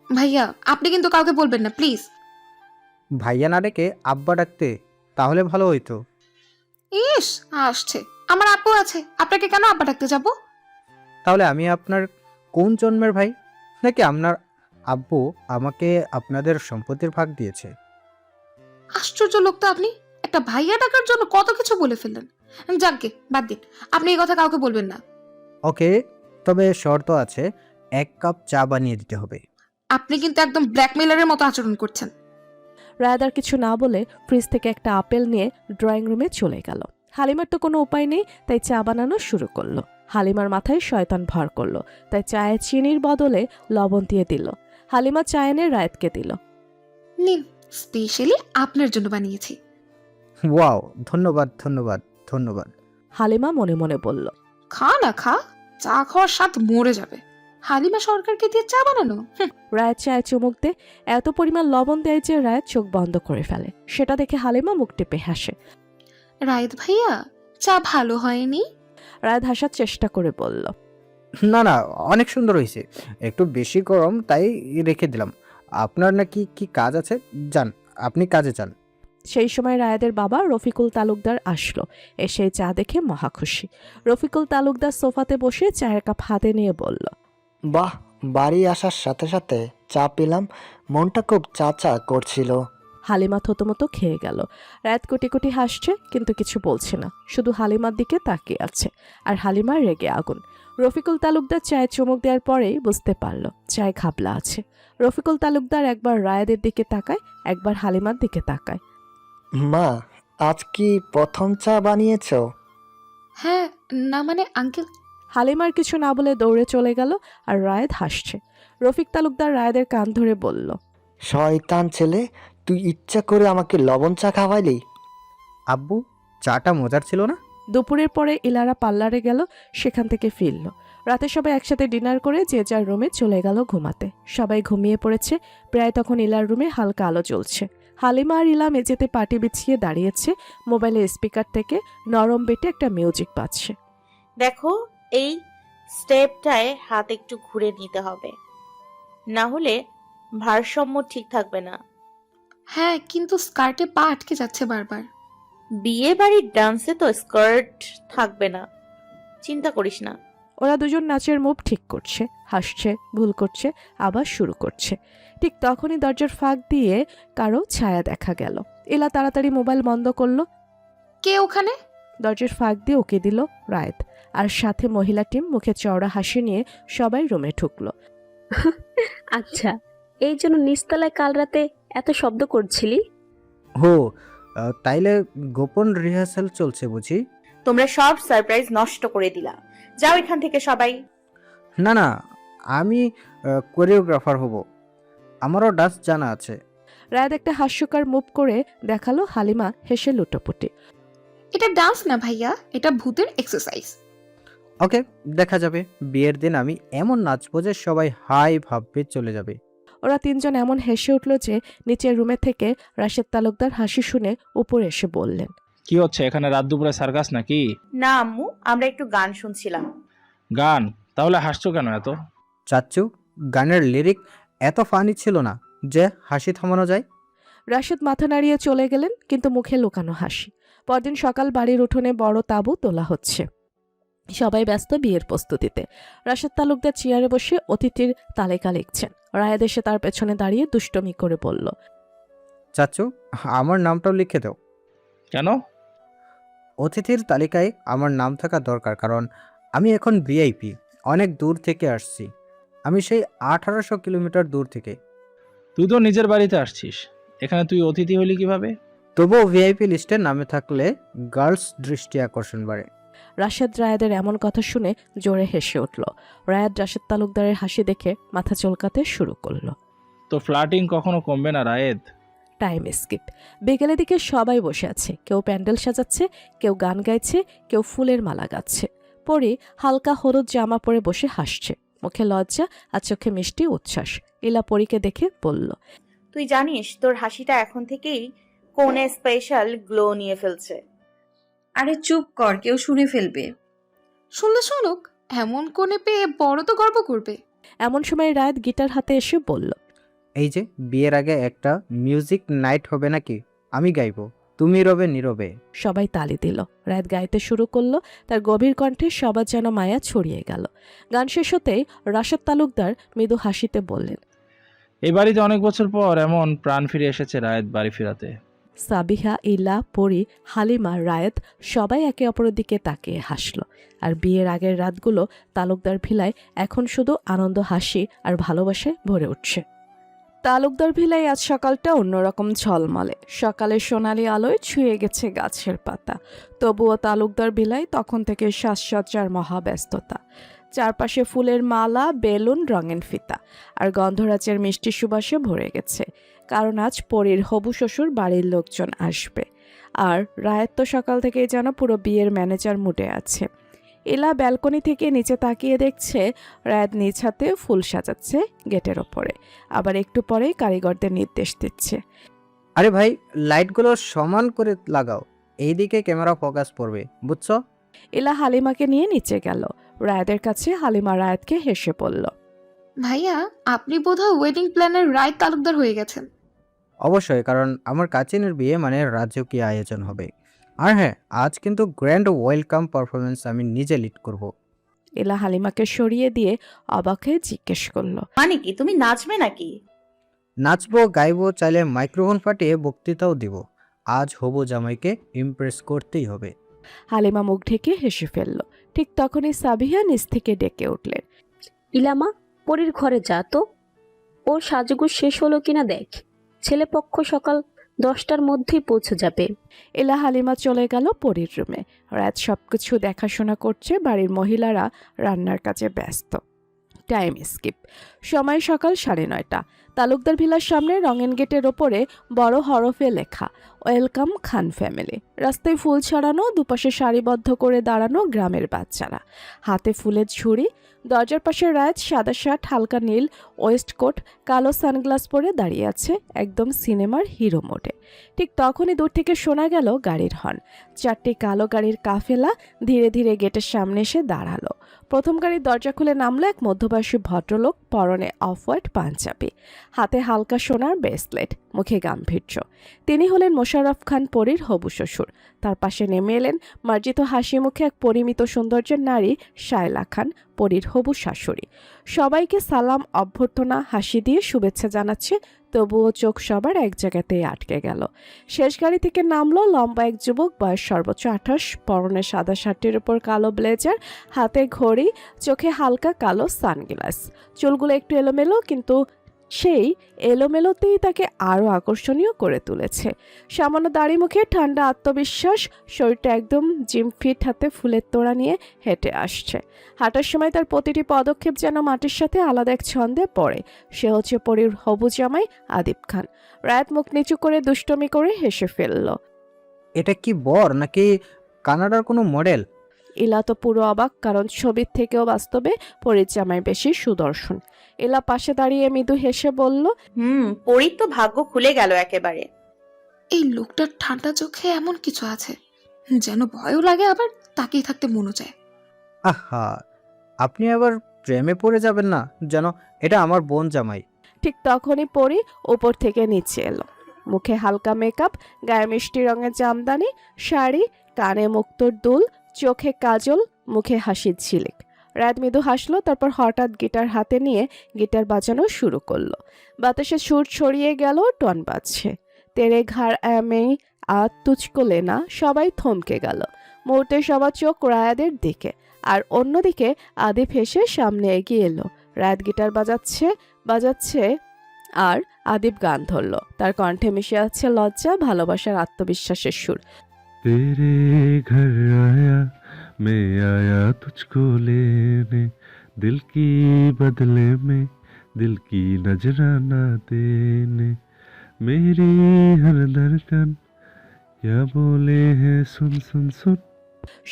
ভাইয়া আপনি কিন্তু কাউকে বলবেন না প্লিজ। ভাইয়া না ডেকে আব্বা ডাকতে তাহলে ভালো হইতো। ইস, আসছে। আমার আব্বু আছে, আপনাকে কেন আব্বা ডাকতে যাব? তাহলে আমি আপনার কোন জন্মের ভাই? নাকি আপনার আব্বু আমাকে আপনাদের সম্পত্তির ভাগ দিয়েছে? আশ্চর্য লোক তো আপনি। একটা ভাইয়া ডাকার জন্য কত কিছু বলে ফেললেন। যাকগে, বাদ দিন, আপনি এই কথা কাউকে বলবেন না। ওকে, তবে শর্ত আছে, 1 কাপ চা বানিয়ে দিতে হবে। আপনি কিন্তু একদম ব্ল্যাকমেলারের মতো আচরণ করছেন। রায়াদ আর কিছু না বলে ফ্রিজ থেকে একটা আপেল নিয়ে ড্রয়িং রুমে চলে গেল। হালিমার তো কোনো উপায় নেই, তাই চা বানানো শুরু করলো। হালিমার মাথায় শয়তান ভর করলো, তাই চায়ে চিনির বদলে লবণ দিয়ে দিল। হালিমা চা এনে রায়াদকে দিল। নিন, স্পেশালি আপনার জন্য বানিয়েছি। ওয়াও, ধন্যবাদ ধন্যবাদ ধন্যবাদ। হালিমা মনে মনে বলল। খা না খা, চা খাওয়ার স্বাদ মরে যাবে। হালিমা সরকারকে দিয়ে চা বানানো। রায়াত চায়ে চুমুক দে। এত পরিমাণ লবণ দেয় যে রায়াত চোখ বন্ধ করে ফেলে। সেটা দেখে হালিমা মুখ টিপে হাসে। রায়েত ভাইয়া, চা ভালো হয়নি? রায়াত হাসার চেষ্টা করে বলল। না না, অনেক সুন্দর হয়েছে, একটু বেশি গরম তাই রেখে দিলাম। আপনার নাকি কি কাজ আছে? যান, আপনি কাজে যান। সেই সময় রায়াদের বাবা রফিকুল তালুকদার আসলো। এসে চা দেখে মহা খুশি। রফিকুল তালুকদার সোফাতে বসে চায়ের কাপ হাতে নিয়ে বলল। বাহ, বাড়ি আসার সাথে সাথে চা পেলাম, মনটা খুব চা চা করছিল। হালিমা থতমতো খেয়ে গেল। রায়াত কোটি কোটি হাসছে, কিন্তু কিছু বলছে না, শুধু হালিমার দিকে তাকিয়ে আছে। আর হালিমার রেগে আগুন। রফিকুল তালুকদার চায়ে চুমুক দেওয়ার পরেই বুঝতে পারল চায় ঘাবলা আছে। রফিকুল তালুকদার একবার রায়াদের দিকে তাকায়, একবার হালিমার দিকে তাকায়। মা, আজ কি প্রথম চা বানিয়েছ? হ্যাঁ, না মানে আঙ্কেল। হালিমার কিছু না বলে দৌড়ে চলে গেল, আর রায়েদ হাসছে। রফিক তালুকদার রায়েদের কান ধরে বলল। শয়তান ছেলে, তুই ইচ্ছা করে আমাকে লবণ চা খাওয়াইলি। আব্বু, চাটা মজার ছিল না? দুপুরের পরে ইলারা পার্লারে গেল, সেখান থেকে ফিরল। রাতে সবাই একসাথে ডিনার করে যে যার রুমে চলে গেল ঘুমাতে। সবাই ঘুমিয়ে পড়েছে। প্রায় তখন ইলার রুমে হালকা আলো জ্বলছে। হালিমা আর ইলা মেঝেতে পাটি বিছিয়ে দাঁড়িয়েছে। মোবাইলের স্পিকার থেকে নরম বেটে একটা মিউজিক বাজছে। দেখো, এই স্টেপটায় হাত একটু ঘুরে নিতে হবে, না হলে ভারসাম্য ঠিক থাকবে না। হ্যাঁ, কিন্তু স্কার্টে পা আটকে যাচ্ছে বারবার। বিয়ে বাড়ির ডান্সে তো স্কার্ট থাকবে না, চিন্তা করিস না। ওরা দুজন নাচের মুভ ঠিক করছে, হাসছে, ভুল করছে, আবার শুরু করছে। ঠিক তখনই দরজার ফাঁক দিয়ে কারো ছায়া দেখা গেল। ইলা তাড়াতাড়ি মোবাইল বন্ধ করলো। কে ওখানে? দরজার ফাঁক দিয়ে ওকে দিল রায়েত। আর সাথে মহিলা টিম মুখে চওড়া হাসি নিয়ে সবাই রুমে ঢুকলো। আচ্ছা, এই জন্য নিচতলায় কাল রাতে এত শব্দ করছিলি? হো, তাইলে গোপন রিহার্সাল চলছে বুঝি? তোমরা সব সারপ্রাইজ নষ্ট করে দিলা। যাও এখান থেকে সবাই। না না, আমি কোরিওগ্রাফার হব, আমারও ডান্স জানা আছে। রায়েত একটা হাস্যকর মুভ করে দেখালো। হালিমা হেসে লুটোপুটি। এটা ডান্স না ভাইয়া, এটা ভূতের এক্সারসাইজ। ওকে, দেখা যাবে। বিয়ের দিন আমি এমন নাচবো যে সবাই হাই ভাববে চলে যাবে। ওরা তিনজন এমন হেসে উঠল যে নিচের রুমে থেকে রাশেদ তালুকদার হাসি শুনে উপরে এসে বললেন। কি হচ্ছে এখানে রাত দুপুরে সার্কাস নাকি? না আম্মু, আমরা একটু গান শুনছিলাম। গান? তাহলে হাসছো কেন এত? চাচ্চু, গানের লিরিক এত ফানি ছিল না যে হাসি থামানো যায়। রাশেদ মাথা নাড়িয়ে চলে গেলেন, কিন্তু মুখে লুকানো হাসি। পরদিন সকাল বাড়ির উঠোনে বড় তাঁবু তোলা হচ্ছে। সবাই ব্যস্ত বিয়ের প্রস্তুতিতে। রাশেদ তালুকদার চেয়ারে বসে অতিথির তালিকা লিখছেন। রায়েদ এসে তার পেছনে দাঁড়িয়ে দুষ্টমি করে বলল। চাচ্চু, আমার নামটাও লিখে দাও। কেন? অতিথির তালিকায় আমার নাম থাকা দরকার, কারণ আমি এখন ভিআইপি, অনেক দূর থেকে আসছি। আমি সেই 1800 কিলোমিটার দূর থেকে। তুই তো নিজের বাড়িতে আসছিস, এখানে তুই অতিথি হলি কিভাবে? তবুও ভিআইপি লিস্টে নামে থাকলে গার্লস দৃষ্টি আকর্ষণ বাড়ে। রাশেদ রায়েদের এমন কথা শুনে জোরে হেসে উঠল। রায়েদ রাশেদ তালুকদারের হাসি দেখে মাথা চুলকাতে শুরু করলো। তো ফ্লার্টিং কখনো কমবে না রায়েদ। Time skip. বিকেলের দিকে সবাই বসে আছে। কেউ প্যান্ডেল সাজাচ্ছে, কেউ গান গাইছে, কেউ ফুলের মালা গাচ্ছে। পরে হালকা হলুদ জামা পরে বসে হাসছে, মুখে লজ্জা আর চোখে মিষ্টি উচ্ছ্বাস। ইলা পরীকে দেখে বলল। তুই জানিস তোর হাসিটা এখন থেকেই কোনে স্পেশাল গ্লো নিয়ে ফেলছে। আরে চুপ কর, কেউ শুনে ফেলবে। শুনলে শুনুক, এমন কোণে পেয়ে বড় তো গর্ব করবে। এমন সময় রায়েদ গিটার হাতে এসে বলল। এই যে বিয়ের আগে একটা মিউজিক নাইট হবে নাকি? আমি গাইবো, তুমি রবে নীরবে। সবাই তালি দিল। রাত গাইতে শুরু করলো। তার গভীর কণ্ঠে সবার যেন মায়া ছড়িয়ে গেল। গান শেষ হতেই রাশেদ তালুকদার মৃদু হাসিতে বললেন, এই বাড়িতে অনেক বছর পর এমন প্রাণ ফিরে এসেছে রায়েত বাড়ি ফেরাতে। সাবিহা, ইলা, পরি, হালিমা, রায়েত সবাই একে অপরের দিকে তাকিয়ে হাসল। আর বিয়ের আগের রাতগুলো তালুকদার ভিলায় এখন শুধু আনন্দ, হাসি আর ভালোবাসায় ভরে উঠছে। তালুকদার ভিলায় আজ সকালটা অন্যরকম ঝলমলে। সকালের সোনালি আলোয় ছুঁয়ে গেছে গাছের পাতা। তবুও তালুকদার ভিলায় তখন থেকে সাজসজ্জার মহাব্যস্ততা। চারপাশে ফুলের মালা, বেলুন, রঙিন ফিতা আর গন্ধরাজের মিষ্টি সুবাসে ভরে গেছে। কারণ আজ পরীর হবু শ্বশুর বাড়ির লোকজন আসবে। আর রায়েত তো সকাল থেকেই যেন পুরো বিয়ের ম্যানেজার মুডে আছে। এলা ব্যালকনি থেকে নিচে তাকিয়ে দেখছে রায়েত নিজ হাতে ফুল সাজাচ্ছে গেটের ওপরে, আবার একটু পরেই কারিগরদের নির্দেশ দিচ্ছে। আরে ভাই, লাইটগুলো সমান করে লাগাও, এইদিকে ক্যামেরা ফোকাস পড়বে, বুঝছো? এলা হালিমাকে নিয়ে নিচে গেল। রায়েতের কাছে হালিমা রায়েতকে হেসে বলল, ভাইয়া, আপনি বোধহয় ওয়েডিং প্ল্যানের রায় তালুকদার হয়ে গেছেন। অবশ্যই, কারণ আমার কাজিনের বিয়ে মানে রাজকীয় আয়োজন হবে। আর হ্যাঁ, আজ কিন্তু গ্র্যান্ড ওয়েলকাম পারফরমেন্স আমি নিজে লিড করব। এলা হালিমাকে সরিয়ে দিয়ে অবাক হয়ে জিজ্ঞেস করলো, মানে কি তুমি নাচবে নাকি? নাচবো, গাইবো, চাইলে মাইক্রোফোন ফাটিয়ে বক্তৃতাও দিব। আজ হবু জামাইকে ইমপ্রেস করতেই হবে। হালিমা মুখ ঢেকে হেসে ফেলল। ঠিক তখনই সাবিহা নিচ থেকে ডেকে উঠলেন, ইলামা, পরীর ঘরে যা তো, ওর সাজুগুজ শেষ হলো কিনা দেখ। ছেলেপক্ষ সকাল 10টার মধ্যেই পৌঁছে যাবে। এলা হালিমা চলে গেল পরীর রুমে। রাত সবকিছু দেখাশোনা করছে, বাড়ির মহিলারা রান্নার কাজে ব্যস্ত। Time skip. সময় সকাল 9:30। তালুকদার ভিলার সামনে রঙিন গেটের ওপরে বড় হরফে লেখা, ওয়েলকাম খান ফ্যামিলি। রাস্তায় ফুল ছড়ানো, দুপাশে সারিবদ্ধ করে দাঁড়ানো গ্রামের বাচ্চারা, হাতে ফুলের ঝুড়ি। দরজার পাশে রায়েত সাদা শার্ট, হালকা নীল ওয়েস্টকোট, কালো সানগ্লাস পরে দাঁড়িয়ে আছে, একদম সিনেমার হিরো মোডে। ঠিক তখনই দূর থেকে শোনা গেল গাড়ির হর্ন। 4টি কালো গাড়ির কাফেলা ধীরে ধীরে গেটের সামনে এসে দাঁড়ালো। প্রথম গাড়ির দরজা খুলে নামলো এক মধ্যবয়সী ভদ্রলোক, পরনে অফ হোয়াইট পাঞ্জাবি, হাতে হালকা সোনার ব্রেসলেট, মুখে গাম্ভীর্য। তিনি হলেন মোশাররফ খান, পরীর হবু শ্বশুর। তার পাশে নেমে এলেন মার্জিত হাসি মুখে এক পরিমিত সৌন্দর্যের নারী শায়লা খান, পরীর হবু শাশুড়ি। সবাইকে সালাম, অভ্যর্থনা, হাসি দিয়ে শুভেচ্ছা জানাচ্ছে। তবুও চোখ সবার এক জায়গাতেই আটকে গেল। শেষ গাড়ি থেকে নামলো লম্বা এক যুবক, বয়স সর্বোচ্চ 28, পরনে সাদা শার্টের উপর কালো ব্লেজার, হাতে ঘড়ি, চোখে হালকা কালো সানগ্লাস। চুলগুলো একটু এলোমেলো, কিন্তু সেই এলোমেলোতেই তাকে আরও আকর্ষণীয় করে তুলেছে। সামান্য দাড়ি, মুখে ঠান্ডা আত্মবিশ্বাস, শরীরটা একদম জিম ফিট, হাতে ফুলের তোড়া নিয়ে হেঁটে আসছে। হাঁটার সময় তার প্রতিটি পদক্ষেপ যেন মাটির সাথে আলাদা এক ছন্দে পড়ে। সে হচ্ছে পরীর হবু জামাই আদিব খান। রায়াত মুখ নিচু করে দুষ্টমি করে হেসে ফেলল। এটা কি বর নাকি কানাডার কোনো মডেল? ইলা তো পুরো অবাক, কারণ ছবির থেকেও বাস্তবে পরীর জামাই বেশি সুদর্শন। ইলা পাশে দাঁড়িয়ে মৃদু হেসে বলল, পরীর তো ভাগ্য খুলে গেল একেবারে। এই লোকটার ঠান্ডা চোখে এমন কিছু আছে যেন ভয়ও লাগে, আবার তাকিয়ে থাকতে মনও চায়। আহা, আপনি আবার প্রেমে পড়ে যাবেন না যেন। এটা আমার বোন জামাই। ঠিক তখনই পরী উপর থেকে নিচে এলো। মুখে হালকা মেকআপ, গায়ে মিষ্টি রঙের জামদানি, শাড়ি, কানে মুক্তোর দুল, চোখে কাজল, মুখে হাসির ঝিলিক। রাত মৃদু হাসলো, তারপর হঠাৎ গিটার হাতে নিয়ে গিটার বাজানো শুরু করলো। বাতাসে সুর ছড়িয়ে গেল, টন বাজছে। তেরে ঘর এমেই আ তুচকো লেনা। সবাই থমকে গেল। মুহূর্তে সবার চোখ রায়াদের দিকে, আর অন্যদিকে আদিপ হেসে সামনে এগিয়ে এলো। রায়াত গিটার বাজাচ্ছে আর আদিপ গান ধরলো। তার কণ্ঠে মিশে আছে লজ্জা, ভালোবাসার, আত্মবিশ্বাসের সুর। तेरे घर आया मैं आया तुझको लेने दिल की बदले में दिल की नजराना देने मेरी हर धड़कन क्या बोले हैं सुन सुन सुन।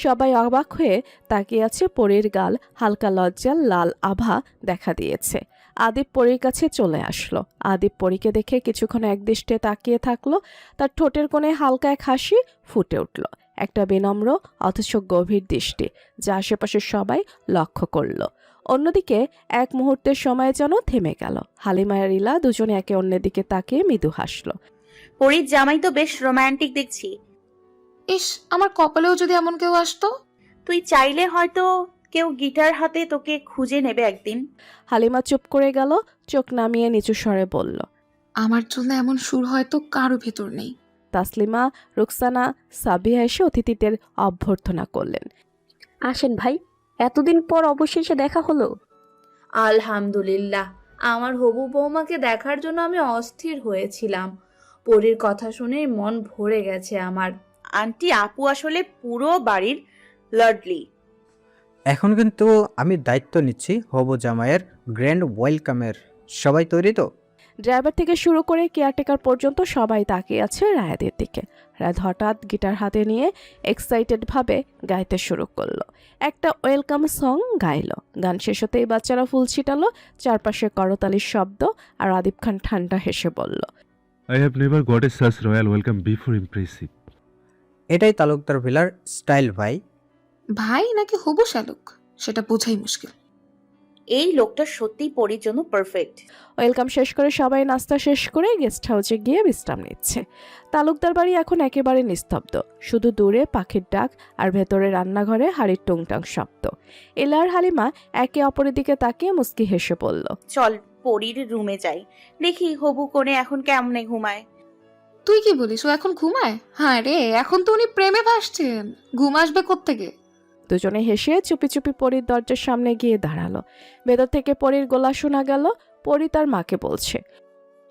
সবাই অবাক হয়ে তাকিয়ে আছে। পরীর গাল হালকা লজ্জার লাল আভা দেখা দিয়েছে। আদিপ পরীর কাছে চলে আসলো। আদিপ পরীকে দেখে কিছুক্ষণ একদৃষ্টে তাকিয়ে থাকলো। তার ঠোঁটের কোণে হালকা এক হাসি ফুটে উঠল, একটা বিনম্র অথচ গভীর দৃষ্টি, যা আশেপাশে সবাই লক্ষ্য করলো। অন্যদিকে এক মুহূর্তের সময় যেন থেমে গেল। হালিমা আর ইলা দুজনে একে অন্যের দিকে তাকিয়ে মৃদু হাসল। পরীর জামাই তো বেশ রোমান্টিক দেখছি। ইস, আমার কপালেও যদি এমন কেউ আসতো। তুই চাইলে হয়তো কেউ গিটার হাতে তোকে খুঁজে নেবে একদিন। হালিমা চুপ করে গেল, চোখ নামিয়ে নিচু স্বরে বলল। আমার জন্য এমন সুর হয়তো কারো ভেতর নেই। তাসলিমা, রুকসানা, সাবিয়া এসে অতিথিদের অভ্যর্থনা করলেন। আসেন ভাই, এতদিন পর অবশেষে দেখা হলো। আলহামদুলিল্লাহ, আমার হবু বৌমাকে দেখার জন্য আমি অস্থির হয়েছিলাম। পরীর কথা শুনে মন ভরে গেছে আমার। আন্টি আপু আসলে পুরো বাড়ির লাডলি। এখন কিন্তু আমি দায়িত্ব নিচ্ছি হবু জামাইয়ের গ্র্যান্ড ওয়েলকামের। সবাই তৈরি তো? ড্রাইভার থেকে শুরু করে কেয়ারটেকার পর্যন্ত সবাই তাকিয়ে আছে রায়াদের দিকে। রায়াদ হঠাৎ গিটার হাতে নিয়ে এক্সাইটেড ভাবে গাইতে শুরু করলো। একটা ওয়েলকাম সং গাইলো। গান শেষ হতেই বাচ্চারা ফুল ছিটালো, চারপাশে করতালির শব্দ, আর আদিব খান ঠান্ডা হেসে বলল, I have never got a such royal welcome before. Impressive. এটাই তালুকদার ভিলার স্টাইল ভাই। ভাই নাকি হবু শালুক সেটা বোঝাই মুশকিল। এই লোকটা সত্যিই পরীর জন্য পারফেক্ট। ওয়েলকাম শেষ করে সবাই নাস্তা শেষ করে গেস্ট হাউসে গিয়ে বিশ্রাম নিচ্ছে। তালুকদার বাড়ি এখন একেবারে নিস্তব্ধ, শুধু দূরে পাখির ডাক আর ভেতরে রান্নাঘরে হাড়ির টুংটাং শব্দ। এলা আর হালিমা একে অপরের দিকে তাকিয়ে মুস্কি হেসে বলল, চল পরীর রুমে যাই, দেখি হবু কোণে এখন কেমনে ঘুমায়। তুই কি বলিস, ও এখন ঘুমায়? হ্যাঁ রে, এখন তো উনি প্রেমে ভাসছেন, ঘুম আসবে কোত্থেকে? দুজনে হেসে চুপি চুপি পরীর দরজার সামনে গিয়ে দাঁড়ালো। ভেতর থেকে পরীর গলা শোনা গেল। পরী তার মাকে বলছে,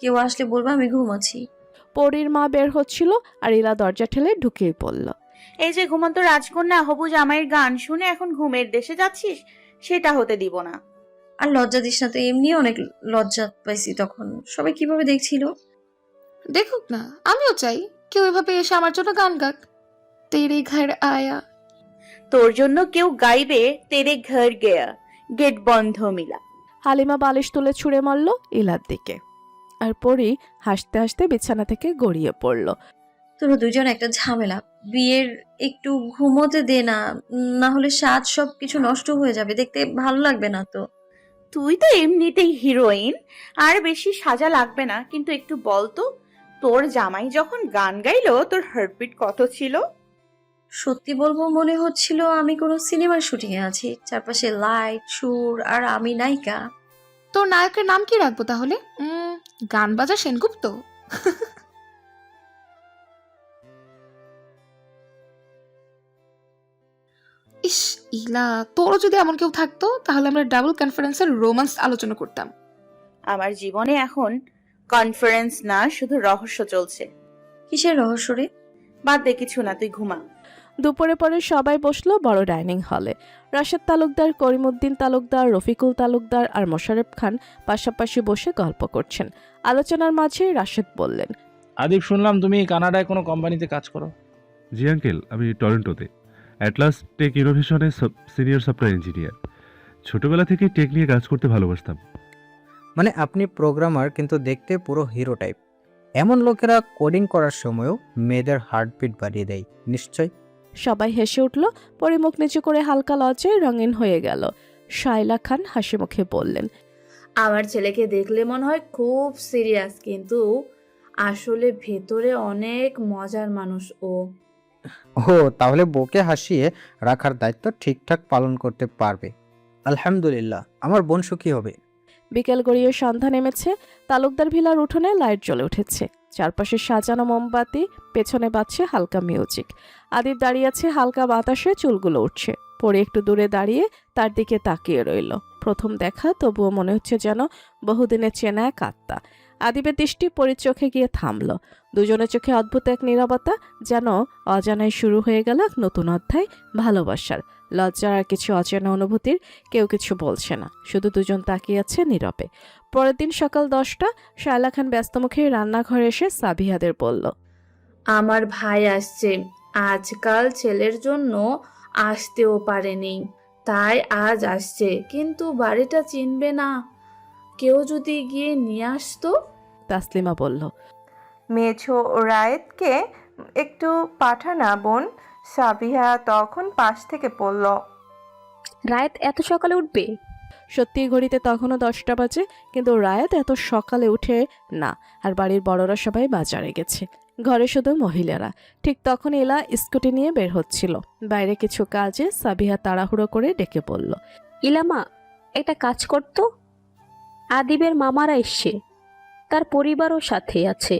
কেউ আসলে বলবো আমি ঘুমাচ্ছি। পরীর মা বের হচ্ছিল আর ইলা দরজা ঠেলে ঢুকিয়ে পড়ল। এই যে ঘুমন্ত রাজকন্যা, হবু জামাইয়ের গান শুনে এখন ঘুমের দেশে যাচ্ছিস? সেটা হতে দিব না। আর লজ্জা দিস না, তো এমনি অনেক লজ্জা পাইছি তখন। সবাই কিভাবে দেখছিল। দেখুক না, আমিও চাই কেউ এভাবে এসে আমার জন্য গান গাক। তেরে ঘর আয়া। তোর জন্য কেউ গাইবে তেরে ঘর গেয়া, গেট বন্ধ মিলা। হালিমা বালিশ তুলে ছুঁড়ে মারল ইলার দিকে, আর পরী হাসতে হাসতে বিছানা থেকে গড়িয়ে পড়ল। তোরা দুজন একটা ঝামেলা। বিয়ের একটু ঘুমোতে দে না, না হলে সাজ সব কিছু নষ্ট হয়ে যাবে, দেখতে ভালো লাগবে না তো। তুই তো এমনিতেই হিরোইন, আর বেশি সাজা লাগবে না। কিন্তু একটু বল তো, তোর জামাই যখন গান গাইলো তোর হার্টবিট কত ছিল? সত্যি বলবো, মনে হচ্ছিল আমি কোনো সিনেমার শুটিং এ আছি। চারপাশে লাইট, সুর, আর আমি নায়িকা। তোর নায়কের নাম কি রাখবো তাহলে? গান বাজা সেনগুপ্ত। ইস ইলা, তোরও যদি এমন কেউ থাকতো তাহলে আমরা ডাবল কনফারেন্সের রোমান্স আলোচনা করতাম। আমার জীবনে এখন কনফারেন্স না, শুধু রহস্য চলছে। কিসের রহস্য রে? বাদ দে, কিছু না, তুই ঘুমা। দুপুরে পরে সবাই বসলো বড় ডাইনিং হলে। রাশেদ তালুকদার, করিমউদ্দিন তালুকদার, রফিকুল তালুকদার আর মোশাররফ খান পাশাপাশি বসে গল্প করছেন। আলোচনার মাঝে রাশেদ বললেন, আদিব, শুনলাম তুমি কানাডায় কোনো কোম্পানিতে কাজ করো। জি আঙ্কেল, আমি টরন্টোতে অ্যাটলাস টেক ইনোভেশনে সিনিয়র সফটওয়্যার ইঞ্জিনিয়ার। ছোটবেলা থেকেই টেক নিয়ে কাজ করতে ভালোবাসতাম। মানে আপনি প্রোগ্রামার কিন্তু দেখতে পুরো হিরো টাইপ। এমন লোকেরা কোডিং করার সময়ও মেয়েদের হার্টবিট বাড়িয়ে দেয় নিশ্চয়। সবাই হেসে উঠল। পরে মুখ নিচু করে হালকা লজ্জায় রঙিন হয়ে গেল। শায়লা খান হাসি মুখে বললেন, আমার ছেলেকে দেখলে মনে হয় খুব সিরিয়াস, কিন্তু আসলে ভেতরে অনেক মজার মানুষ ও। ও, তাহলে বউকে হাসিয়ে রাখার দায়িত্ব ঠিকঠাক পালন করতে পারবে। আলহামদুলিল্লাহ, আমার বোন সুখী হবে। বিকেল গড়িয়ে সন্ধ্যা নেমেছে। তালুকদার ভিলার উঠোনে লাইট জ্বলে উঠেছে। চারপাশে সাজানো মোমবাতি, পেছনে বাজছে হালকা মিউজিক। আদিব দাঁড়িয়ে আছে, হালকা বাতাসে চুলগুলো উঠছে। পরে একটু দূরে দাঁড়িয়ে তার দিকে তাকিয়ে রইল। প্রথম দেখা, তবুও মনে হচ্ছে যেন বহুদিনের চেনা এক আত্মা। আদিবের দৃষ্টি পরীর চোখে গিয়ে থামল। দুজনের চোখে অদ্ভুত এক নীরবতা, যেন অজানায় শুরু হয়ে গেল এক নতুন অধ্যায় ভালোবাসার, লজ্জার আর কিছু অচেনা অনুভূতির। কেউ কিছু বলছে না, শুধু দুজন তাকিয়ে আছে নীরবে। পরের দিন সকাল 10টা, শায়লা খান ব্যস্তমুখে রান্নাঘরে এসে সাবিহাদের বলল, আমার ভাই আসছে। আজকাল ছেলের জন্য আসতেও পারেনি, তাই আজ আসছে। কিন্তু বাড়িটা চিনবে না, কেউ যদি গিয়ে নিয়ে আসতো। তাসলিমা বলল, মেছো রায়েতকে একটু পাঠানা বোন। সাবিহা তখন পাশ থেকে পড়ল। রায়েত এত সকালে উঠবে? সত্যিই ঘড়িতে তখনও 10টা বাজে, কিন্তু রায়াত এত সকালে উঠে না, আর বাড়ির বড়রা সবাই বাজারে গেছে, ঘরে শুধু মহিলারা। ঠিক তখন এলা স্কুটি নিয়ে বের হচ্ছিল। বাইরে কিছু কাজে সাবিহা তাড়াহুড়ো করে ডেকে বলল, ইলামা, একটা কাজ করতো। আদিবের মামারা এসছে, তার পরিবারও সাথে আছে,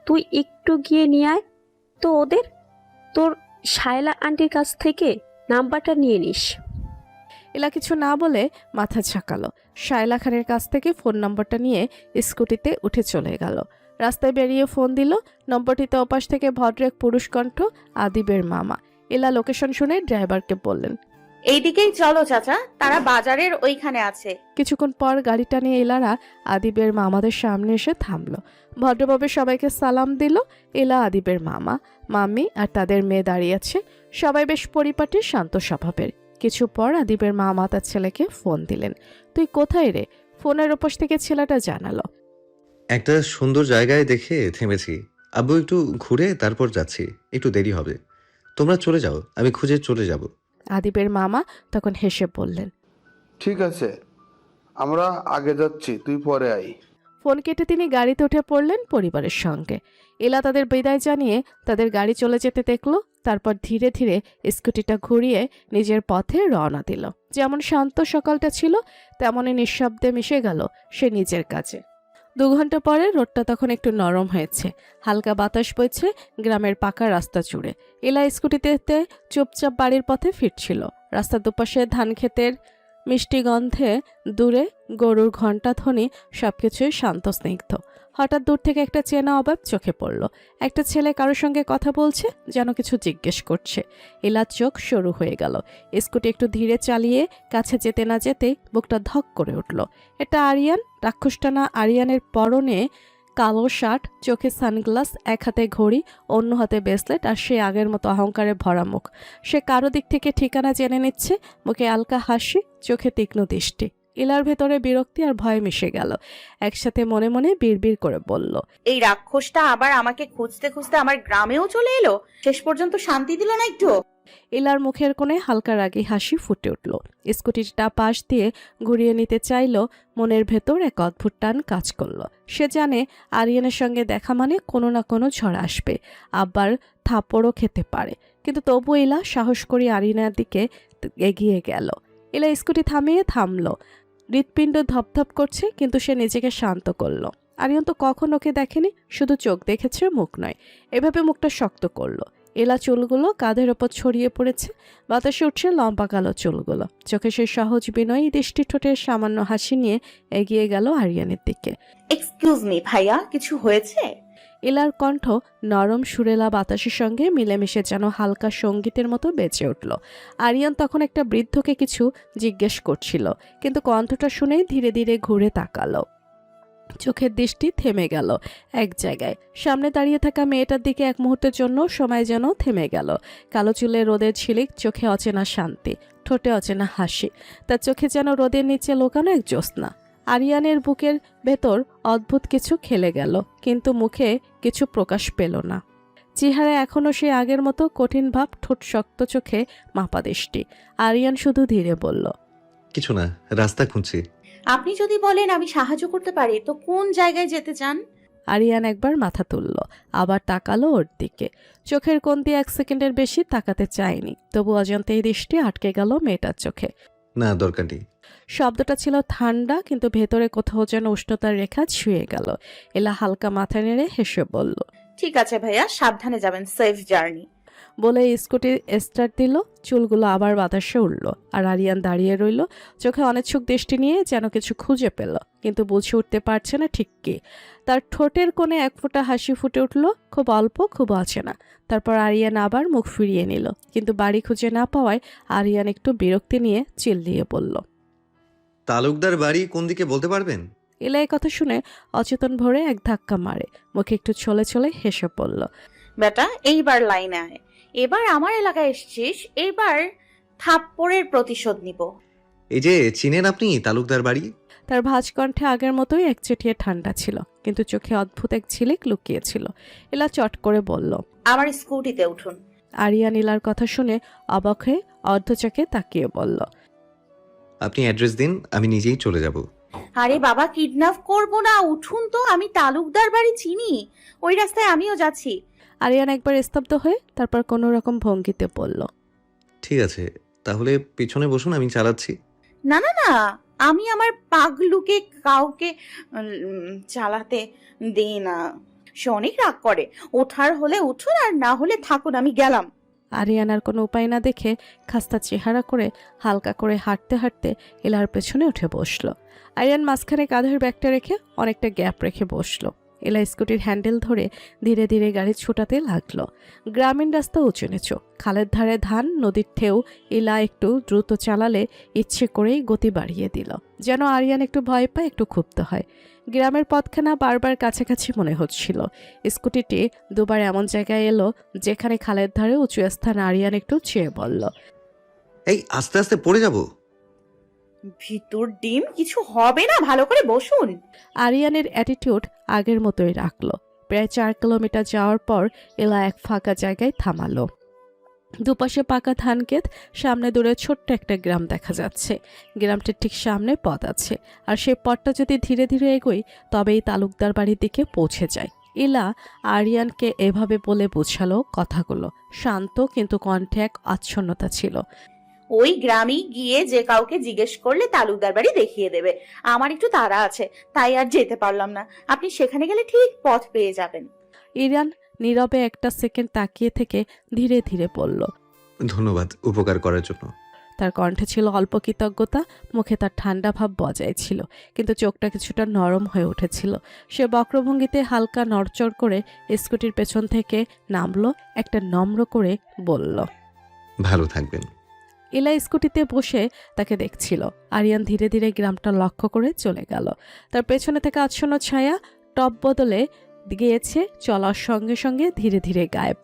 তুই একটু গিয়ে নিয়ে আয় তো ওদের। তোর শায়লা আন্টির কাছ থেকে নাম্বারটা নিয়ে নিস। এলা কিছু না বলে মাথা ঝাঁকালো। শায়লা খানের কাছ থেকে ফোন নম্বরটা নিয়ে স্কুটিতে উঠে চলে গেল। রাস্তায় বেরিয়ে ফোন দিল। নম্বরটিতে ওপাশ থেকে ভদ্র এক পুরুষ কণ্ঠ, আদিবের মামা। এলা লোকেশন শুনে ড্রাইভারকে বললেন, এইদিকেই চলো চাচা, তারা বাজারের ওইখানে আছে। কিছুক্ষণ পর গাড়িটা নিয়ে এলারা আদিবের মামাদের সামনে এসে থামলো। ভদ্রভাবে সবাইকে সালাম দিল। এলা, আদিবের মামা, মাম্মি আর তাদের মেয়ে দাঁড়িয়ে আছে। সবাই বেশ পরিপাটি, শান্ত স্বভাবের। কিছু পর আদিবের মামা তার ছেলেকে ফোন দিলেন। তুই কোথায় রে? ফোনের ওপাশ থেকে ছেলেটা জানালো, একটা সুন্দর জায়গায় দেখে থেমেছি। আব্বু একটু ঘুরে তারপর যাচ্ছি, একটু দেরি হবে। তোমরা চলে যাও, আমি খুঁজে চলে যাব। আদিবের মামা তখন হেসে বললেন, ঠিক আছে, আমরা আগে যাচ্ছি, তুই পরে আই। ফোন কেটে তিনি গাড়িতে উঠে পড়লেন পরিবারের সঙ্গে। এলা তাদের বিদায় জানিয়ে তাদের গাড়ি চলে যেতে দেখলো। তারপর ধীরে ধীরে স্কুটিটা ঘুরিয়ে নিজের পথে রওনা দিল। যেমন শান্ত সকালটা ছিল, তেমনই নিঃশব্দে মিশে গেল সে নিজের কাজে। 2 ঘন্টা পরে রোডটা তখন একটু নরম হয়েছে। হালকা বাতাস বইছে গ্রামের পাকা রাস্তা জুড়ে। এলা স্কুটিতে চুপচাপ বাড়ির পথে ফিরছিল। রাস্তার দুপাশে ধান ক্ষেতের মিষ্টি গন্ধে, দূরে গরুর ঘণ্টা ধ্বনি, সবকিছুই শান্ত স্নিগ্ধ। হঠাৎ দূর থেকে একটা চেনা অভাব চোখে পড়ল। একটা ছেলে কারোর সঙ্গে কথা বলছে, যেন কিছু জিজ্ঞেস করছে। এলার চোখ সরু হয়ে গেল। স্কুটি একটু ধীরে চালিয়ে কাছে যেতে না যেতেই বুকটা ধক করে উঠল। এটা আরিয়ান। রাক্ষসটানা আরিয়ানের পরনে কালো শার্ট, চোখে সানগ্লাস, এক হাতে ঘড়ি, অন্য হাতে ব্রেসলেট, আর সে আগের মতো অহংকারে ভরা মুখ। সে কারো দিক থেকে ঠিকানা জেনে নিচ্ছে। মুখে হালকা হাসি, চোখে তীক্ষ্ণ দৃষ্টি। ইলার ভেতরে বিরক্তি আর ভয় মিশে গেল। একসাথে মনে মনে বিড়বিড় করে বলল, এই রাক্ষসটা আবার আমাকে খুঁজতে খুঁজতে আমার গ্রামেও চলে এলো, শেষ পর্যন্ত শান্তি দিল না একটু। ইলার মুখের কোণে হালকা রাগী হাসি ফুটে উঠল। স্কুটিটা পাশ দিয়ে ঘুরিয়ে নিতে চাইল। মনের ভেতর এক অদ্ভুত টান কাজ করলো। সে জানে আরিয়ানের সঙ্গে দেখা মানে কোনো না কোনো ঝড় আসবে, আবার থাপড়ও খেতে পারে। কিন্তু তবু ইলা সাহস করে আরিয়ানের দিকে এগিয়ে গেল। ইলা স্কুটি থামলো। হৃৎপিণ্ড ধপধপ করছে, কিন্তু সে নিজেকে শান্ত করলো। আরিয়ান তো কখন ওকে দেখেনি, শুধু চোখ দেখেছে, মুখ নয়। এভাবে মুখটা শক্ত করলো। এলা চুলগুলো কাঁধের ওপর ছড়িয়ে পড়েছে, বাতাসে উঠছে লম্বা কালো চুলগুলো। চোখে সে সহজ বিনয়ী দৃষ্টি, ঠোঁটে সামান্য হাসি নিয়ে এগিয়ে গেল আরিয়ানের দিকে। এক্সকিউজ মি ভাইয়া, কিছু হয়েছে? এলার কণ্ঠ নরম সুরেলা বাতাসের সঙ্গে মিলেমিশে যেন হালকা সঙ্গীতের মতো বেঁচে উঠল। আরিয়ান তখন একটা বৃদ্ধকে কিছু জিজ্ঞেস করছিল, কিন্তু কণ্ঠটা শুনেই ধীরে ধীরে ঘুরে তাকালো। চোখের দৃষ্টি থেমে গেল এক জায়গায়। সামনে দাঁড়িয়ে থাকা মেয়েটার দিকে এক মুহূর্তের জন্য সময় যেন থেমে গেল। কালো চুলে রোদের ঝিলিক, চোখে অচেনা শান্তি, ঠোঁটে অচেনা হাসি। তার চোখে যেন রোদের নিচে লোকানো এক জ্যোৎস্না। আরিয়ানের বুকের ভেতর অদ্ভুত কিছু খেলে গেল, কিন্তু মুখে কিছু প্রকাশ পেল না। চেহারা এখনো সে আগের মতো কঠিন ভাব, ঠোঁট শক্ত, চোখে মাপা দৃষ্টি। আরিয়ান শুধু ধীরে বলল, কিছু না, রাস্তা খুঁজছি। আপনি যদি বলেন আমি সাহায্য করতে পারি, তো কোন জায়গায় যেতে চান? আরিয়ান একবার মাথা তুলল, আবার তাকালো ওর দিকে। চোখের কোণ দিয়ে 1 সেকেন্ডের বেশি তাকাতে চায়নি, তবু অজান্তেই দৃষ্টি আটকে গেল মেয়েটার চোখে। না, দরকার নেই। শব্দটা ছিল ঠান্ডা, কিন্তু ভেতরে কোথাও যেন উষ্ণতার রেখা ছুঁয়ে গেল। এলা হালকা মাথা নেড়ে হেসে বলল, ঠিক আছে ভাইয়া, সাবধানে যাবেন, সেফ জার্নি। বলে স্কুটি স্টার্ট দিল। চুলগুলো আবার বাতাসে উঠল, আর আরিয়ান দাঁড়িয়ে রইল, চোখে অনিচ্ছুক দৃষ্টি নিয়ে, যেন কিছু খুঁজে পেল, কিন্তু বুঝে উঠতে পারছে না ঠিক কি। তার ঠোঁটের কোণে এক ফোঁটা হাসি ফুটে উঠল, খুব অল্প, খুব অচেনা। তারপর আরিয়ান আবার মুখ ফিরিয়ে নিল, কিন্তু বাড়ি খুঁজে না পাওয়ায় আরিয়ান একটু বিরক্তি নিয়ে চিল্লিয়ে বলল, তালুকদার বাড়ি কোন দিকে বলতে পারবেন? এলা এই কথা শুনে অচেতন ভরে এক ধাক্কা মারে, মুখে একটু ছলে ছলে হেসে পড়ল, বেটা এইবার লাইনে আয়, এবার আমার এলাকায় এসেছিস, এবার থাপ্পড়ের প্রতিশোধ নিব। এই যে চিনেন আপনি তালুকদার বাড়ি? তার ভাঁজ কণ্ঠে আগের মতোই একচেটিয়া ঠান্ডা ছিল, কিন্তু চোখে অদ্ভুত এক ঝিলিক লুকিয়েছিল। এলা চট করে বলল, আমার স্কুটিতে উঠুন। আরিয়ান ইলার কথা শুনে অবাক হয়ে অর্ধচোখে তাকিয়ে বলল, আপনি অ্যাড্রেস দিন, আমি নিজেই চলে যাব। আরে বাবা, কিডন্যাপ করব না, উঠুন তো। আমি তালুকদার বাড়ি চিনি, ওই রাস্তায় আমিও যাচ্ছি। আরিয়ান একবার স্তব্ধ হয়ে তারপর কোনো রকম ভঙ্গিতে বলল, ঠিক আছে, তাহলে পিছনে বসুন, আমি চালাচ্ছি। না না না, আমি আমার পাগলুকে কাউকে চালাতে দিই না, সে অনেক রাগ করে। ওঠার হলে উঠুন, আর না হলে থাকুন, আমি গেলাম। আরিয়ান আর কোনো উপায় না দেখে খাস্তা চেহারা করে হালকা করে হাঁটতে হাঁটতে এলার পেছনে উঠে বসলো। আরিয়ান মাঝখানে কাঁধের ব্যাগটা রেখে অনেকটা গ্যাপ রেখে বসলো। এলা স্কুটির হ্যান্ডেল ধরে ধীরে ধীরে গাড়ি ছোটাতে লাগলো। গ্রামীণ রাস্তা উঁচু নিচু, খালের ধারে ধান, নদীর ঢেউ। এলা একটু দ্রুত চালালে ইচ্ছে করেই গতি বাড়িয়ে দিল, যেন আরিয়ান একটু ভয় পায়, একটু ক্ষুব্ধ হয়। গ্রামের পথখানা বারবার কাছাকাছি মনে হচ্ছিল। স্কুটিটি দুবার এমন জায়গায় এলো যেখানে খালের ধারে উঁচু স্থান। আরিয়ান একটু চেয়ে বলল, এই আস্তে আস্তে পড়ে যাব। ভিতর ডিম, কিছু হবে না, ভালো করে বসুন। আরিয়ানের অ্যাটিটিউড আগের মতোই রাখলো। প্রায় 4 কিলোমিটার যাওয়ার পর এলা এক ফাঁকা জায়গায় থামালো। দুপাশে পাকা ধান ক্ষেত, সামনে দূরে ছোট্ট একটা গ্রাম দেখা যাচ্ছে। গ্রামটির ঠিক সামনে পথ আছে, আর সেই পথটা যদি ধীরে ধীরে এগোই তবেই তালুকদার বাড়ির দিকে পৌঁছে যায়। ইলা আরিয়ানকে এভাবে বলে বোঝালো কথাগুলো। শান্ত, কিন্তু কণ্ঠে এক আচ্ছন্নতা ছিল। ওই গ্রামে গিয়ে যে কাউকে জিজ্ঞেস করলে তালুকদার বাড়ি দেখিয়ে দেবে। আমার একটু তাড়া আছে, তাই আর যেতে পারলাম না। আপনি সেখানে গেলে ঠিক পথ পেয়ে যাবেন। ইরান নীরবে একটা সেকেন্ড তাকিয়ে থেকে ধীরে ধীরে বলল, ধন্যবাদ উপকার করার জন্য। তার কণ্ঠে ছিল অল্প কৃতজ্ঞতা, মুখে তার ঠান্ডা ভাব বজায় ছিল, কিন্তু চোখটা কিছুটা নরম হয়ে উঠেছিল। সে বক্রভঙ্গিতে হালকা নড়চড় করে স্কুটির পেছন থেকে নামলো, একটা নম্র করে বলল, ভালো থাকবেন। ইলা স্কুটিতে বসে তাকে দেখছিল। আরিয়ান ধীরে ধীরে গ্রামটা লক্ষ্য করে চলে গেল। তার পেছনে থেকে আচ্ছন্ন ছায়া টপ বদলে গিয়েছে, চলার সঙ্গে সঙ্গে ধীরে ধীরে গায়েব।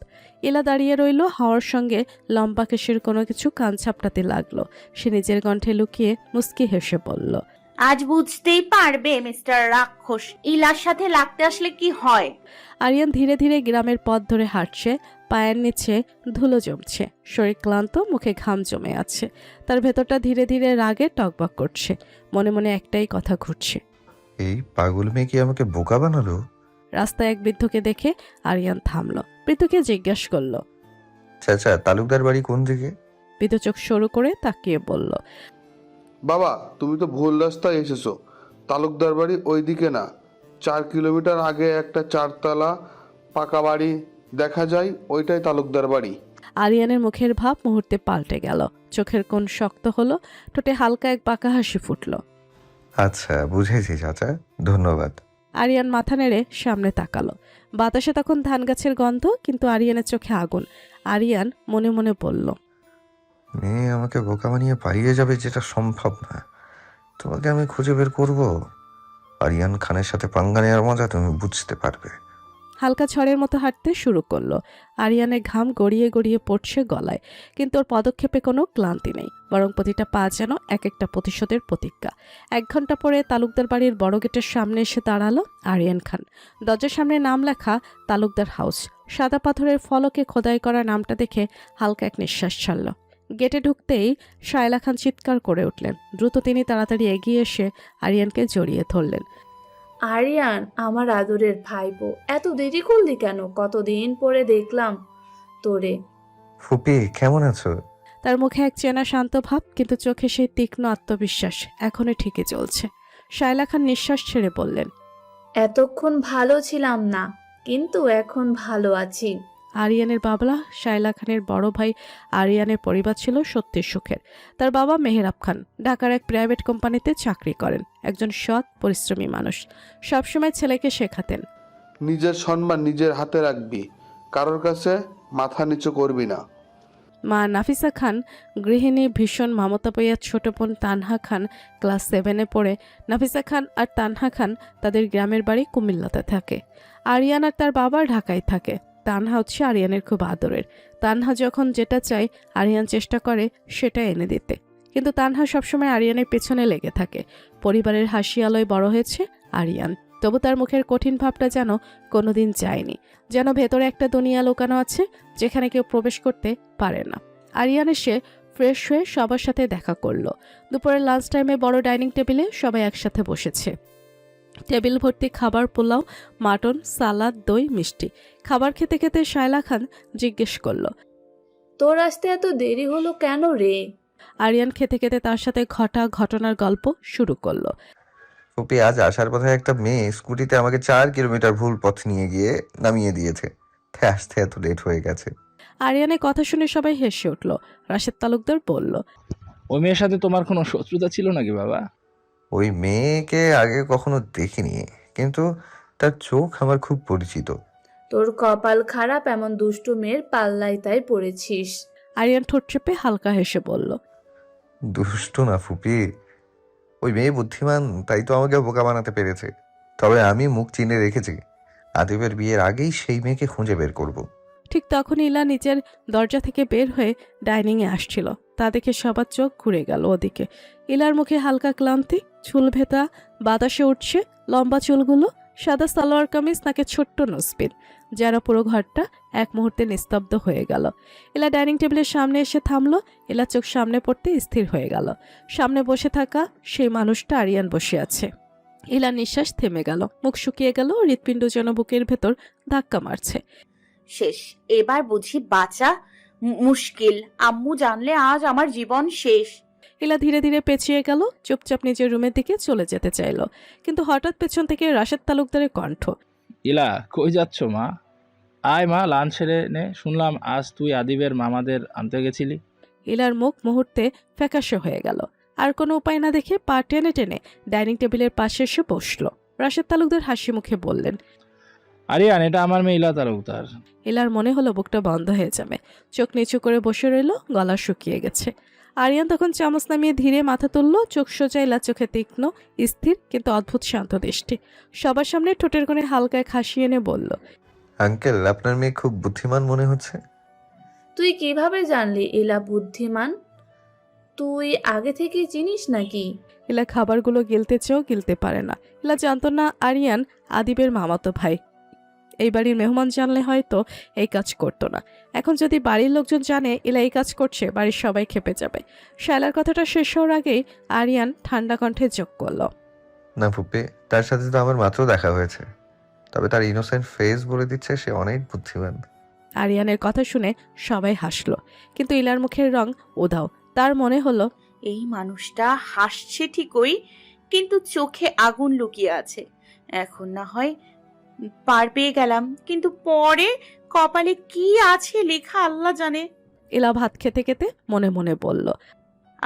ইলা দাঁড়িয়ে রইল, হাওয়ার সঙ্গে লম্বা কেশের কোনো কিছু কান ছাপটাতে লাগলো। সে নিজের কণ্ঠে লুকিয়ে মুস্কি হেসে বলল, আজ বুঝতেই পারবে মিস্টার রাক্ষস, ইলার সাথে লাগতে আসলে কি হয়। আরিয়ান ধীরে ধীরে গ্রামের পথ ধরে হাঁটছে। পায়ের নিচে ধুলো জমছে, শরীর ক্লান্ত, মুখে ঘাম জমে আছে। তার ভেতরটা ধীরে ধীরে রাগে টকবক করছে। মনে মনে একটাই কথা ঘুরছে, এই পাগল মেয়ে কি আমাকে বোকা বানালো? রাস্তায় এক বৃদ্ধকে দেখে আরিয়ান থামলো। বৃদ্ধকে জিজ্ঞাসা করলো, চাচা, তালুকদার বাড়ি কোন দিকে? বৃদ্ধ চোখ সরু করে তাকিয়ে বলল, বাবা, তুমি তো ভুল রাস্তায় এসেছো। তালুকদার বাড়ি ওইদিকে না, 4 কিলোমিটার আগে একটা 4 তলা পাকা বাড়ি দেখা যায়, ওইটাই তালুকদার বাড়ি। আরিয়ানের মুখের ভাব মুহূর্তে পাল্টে গেল। চোখের কোণ শক্ত হলো, ঠোঁটে হালকা এক বাঁকা হাসি ফুটল। আচ্ছা, বুঝেছি চাচা, ধন্যবাদ। আরিয়ান মাথা নেড়ে সামনে তাকালো। বাতাসে তখন ধান গাছের গন্ধ, কিন্তু আরিয়ানের চোখে আগুন। আরিয়ান মনে মনে বলল, মেয়ে আমাকে বোকা বানিয়ে পালিয়ে যাবে, যেটা সম্ভব না। তোমাকে আমি খুঁজে বের করব। আরিয়ান খানের সাথে পাঙ্গা নেওয়ার মজা তুমি বুঝতে পারবে। হালকা ঝড়ের মতো হাঁটতে শুরু করলো। আরিয়ানের ঘাম গড়িয়ে গড়িয়ে পড়ছে গলায়, কিন্তু ওর পদক্ষেপে কোনো ক্লান্তি নেই, বরং প্রতিটা পা যেন এক একটা প্রতিশোধের প্রতিজ্ঞা। 1 ঘন্টা পরে তালুকদার বাড়ির বড় গেটের সামনে এসে দাঁড়ালো আরিয়ান খান। দরজার সামনে নাম লেখা তালুকদার হাউস। সাদা পাথরের ফলকে খোদাই করা নামটা দেখে হালকা এক নিঃশ্বাস ছাড়ল। গেটে ঢুকতেই শায়লা খান চিৎকার করে উঠলেন। দ্রুত তিনি তাড়াতাড়ি এগিয়ে এসে আরিয়ানকে জড়িয়ে ধরলেন। আরিয়ান, আমার আদরের ভাইপো, এত দেরি করলি কেন? কতদিন পরে দেখলাম তোরে। ফুপি, কেমন আছো? তার মুখে এক চেনা শান্ত ভাব, কিন্তু চোখে সেই তীক্ষ্ণ আত্মবিশ্বাস এখনো ঠিকই চলছে। শায়লা খান নিঃশ্বাস ছেড়ে বললেন, এতক্ষণ ভালো ছিলাম না, কিন্তু এখন ভালো আছি। আরিয়ানের বাবলা শায়লা খানের বড় ভাই আরিয়ানের পরিবার ছিল সত্যি সুখের। তার বাবা মেহেরাব খান ঢাকার এক প্রাইভেট কোম্পানিতে চাকরি করেন। একজন সৎ পরিশ্রমী মানুষ। সবসময় ছেলেকে শেখাতেন, নিজের সম্মান নিজের হাতে রাখবি, কারোর কাছে মাথা নিচু করবি না। মা নাফিসা খান গৃহিণী, ভীষণ মমতা বইয়া ছোট বোন তানহা খান ক্লাস 7-এ পড়ে। নাফিসা খান আর তানহা খান তাদের গ্রামের বাড়ি কুমিল্লাতে থাকে। আরিয়ান আর তার বাবা ঢাকায় থাকে। তানহা হচ্ছে আরিয়ানের খুব আদরের। তানহা যখন যেটা চায় আরিয়ান চেষ্টা করে সেটা এনে দিতে, কিন্তু তানহা সবসময় আরিয়ানের পেছনে লেগে থাকে। পরিবারের হাসি আলোয় বড় হয়েছে আরিয়ান, তবু তার মুখের কঠিন ভাবটা যেন কোনোদিন যায়নি। যেন ভেতরে একটা দুনিয়া লুকানো আছে যেখানে কেউ প্রবেশ করতে পারে না। আরিয়ান এসে ফ্রেশ হয়ে সবার সাথে দেখা করলো। দুপুরের লাঞ্চ টাইমে বড় ডাইনিং টেবিলে সবাই একসাথে বসেছে। টেবিল ভর্তি খাবার, পোলাও, মাটন, সালাদ, দই, মিষ্টি। খাবার খেতে খেতে শায়লা খান জিজ্ঞেস করলো, তোর আসতে এত দেরি হলো কেন রে? আরিয়ান খেতে খেতে তার সাথে ঘটনার গল্প শুরু করলো। ফুপি, আজ আসার পথে একটা মেয়ে স্কুটিতে আমাকে 4 কিলোমিটার ভুল পথ নিয়ে গিয়ে নামিয়ে দিয়েছে, তাই আসতে এত লেট হয়ে গেছে। আরিয়ানের কথা শুনে সবাই হেসে উঠল। রাশেদ তালুকদার বলল, ওই মেয়ের সাথে তোমার কোনো শত্রুতা ছিল নাকি বাবা? ওই মেয়েকে আগে কখনো দেখিনি, কিন্তু তার চোখ আমার খুব পরিচিত। তোর কপাল খারাপ, এমন দুষ্টু মেয়ের পাল্লায় তাই পড়েছিস। আরিয়ান ঠোঁট চেপে হালকা হেসে বলল, দুষ্টু না ফুপি, ওই মেয়ে বুদ্ধিমান, তাই তো আমাকে বোকা বানাতে পেরেছে। তবে আমি মুখ চিনে রেখেছি, আদিবের বিয়ের আগেই সেই মেয়েকে খুঁজে বের করব। ঠিক তখন ইলা নিচের দরজা থেকে বের হয়ে ডাইনিংয়ে আসছিল। তা দেখে সবার চোখ ঘুরে গেল ওদিকে। ইলার মুখে হালকা ক্লান্তি, চুল ভেতা বাতাসে উঠছে, লম্বা চুলগুলো, সাদা সালোয়ার কামিজ, নাকে ছোট্ট নোজপিন, যেন পুরো ঘরটা এক মুহূর্তে নিস্তব্ধ হয়ে গেল। ইলা ডাইনিং টেবিলের সামনে এসে থামলো। ইলা চোখ সামনে পড়তে স্থির হয়ে গেল। সামনে বসে থাকা সেই মানুষটা আরিয়ান বসে আছে। ইলার নিঃশ্বাস থেমে গেল, মুখ শুকিয়ে গেল, হৃৎপিণ্ড যেন বুকের ভেতর ধাক্কা মারছে। শেষ, এবার বুঝি বাঁচা মুশকিল। আম্মু জানলে আজ আমার জীবন শেষ। ইলা ধীরে ধীরে পেছিয়ে গেল, চুপচাপ নিজের রুমের দিকে চলে যেতে চাইল। কিন্তু হঠাৎ পেছন থেকে রাশেদ তালুকদারের কণ্ঠ, ইলা, কই যাচ্ছ মা? আয় মা, লাঞ্চ সেরে নে। শুনলাম আজ তুই আদিবের মামাদের আনতে গেছিলি। ইলার মুখ মুহূর্তে ফ্যাকাশে হয়ে গেল। আর কোনো উপায় না দেখে পা টেনে টেনে ডাইনিং টেবিলের পাশে এসে বসল। রাশেদ তালুকদার হাসি মুখে বললেন, আরিয়ান, এটা আমার মেয়ে ইলা তালুকদার। ইলার মনে হলো বুকটা বন্ধ হয়ে যাবে। চোখ নিচু করে বসে রইল, গলা শুকিয়ে গেছে। আরিয়ান তখন চামচ নামিয়ে ধীরে মাথা তুলল, চোখ সোজা, ইলা চোখে তীক্ষ্ণ, স্থির কিন্তু অদ্ভুত শান্ত দৃষ্টি। সবার সামনে ঠোঁটের কোণে হালকা এক হাসি এনে বলল, আঙ্কেল, আপনার মেয়ে খুব বুদ্ধিমান মনে হচ্ছে। তুই কিভাবে জানলি ইলা বুদ্ধিমান? তুই আগে থেকে চিনিস নাকি? ইলা খাবারগুলো গিলতে চেয়েও গিলতে পারে না। ইলা জানতো না আরিয়ান আদিবের মামাতো ভাই। এই বাড়ির মেহমান জানলে হয়তো এই কাজ করতো না। এখন যদি বাড়ির লোকজন জানে ইলা এই কাজ করছে, বাড়ির সবাই খেপে যাবে। শায়লার কথাটা শেষ হওয়ার আগেই আরিয়ান ঠান্ডা কণ্ঠে যোগ করল, না ফুপি, তার সাথে তো আমার মাত্র দেখা হয়েছে, তবে তার ইনোসেন্ট ফেস বলে দিচ্ছে সে অনেক বুদ্ধিমান। আরিয়ানের কথা শুনে সবাই হাসলো, কিন্তু ইলার মুখের রং উধাও। তার মনে হলো, এই মানুষটা হাসছে ঠিকই, কিন্তু চোখে আগুন লুকিয়ে আছে। এখন না হয় পার পেয়ে গেলাম, কিন্তু পরে কপালে কি আছে লেখা আল্লাহ জানে। ইলা ভাত খেতে খেতে মনে মনে বলল,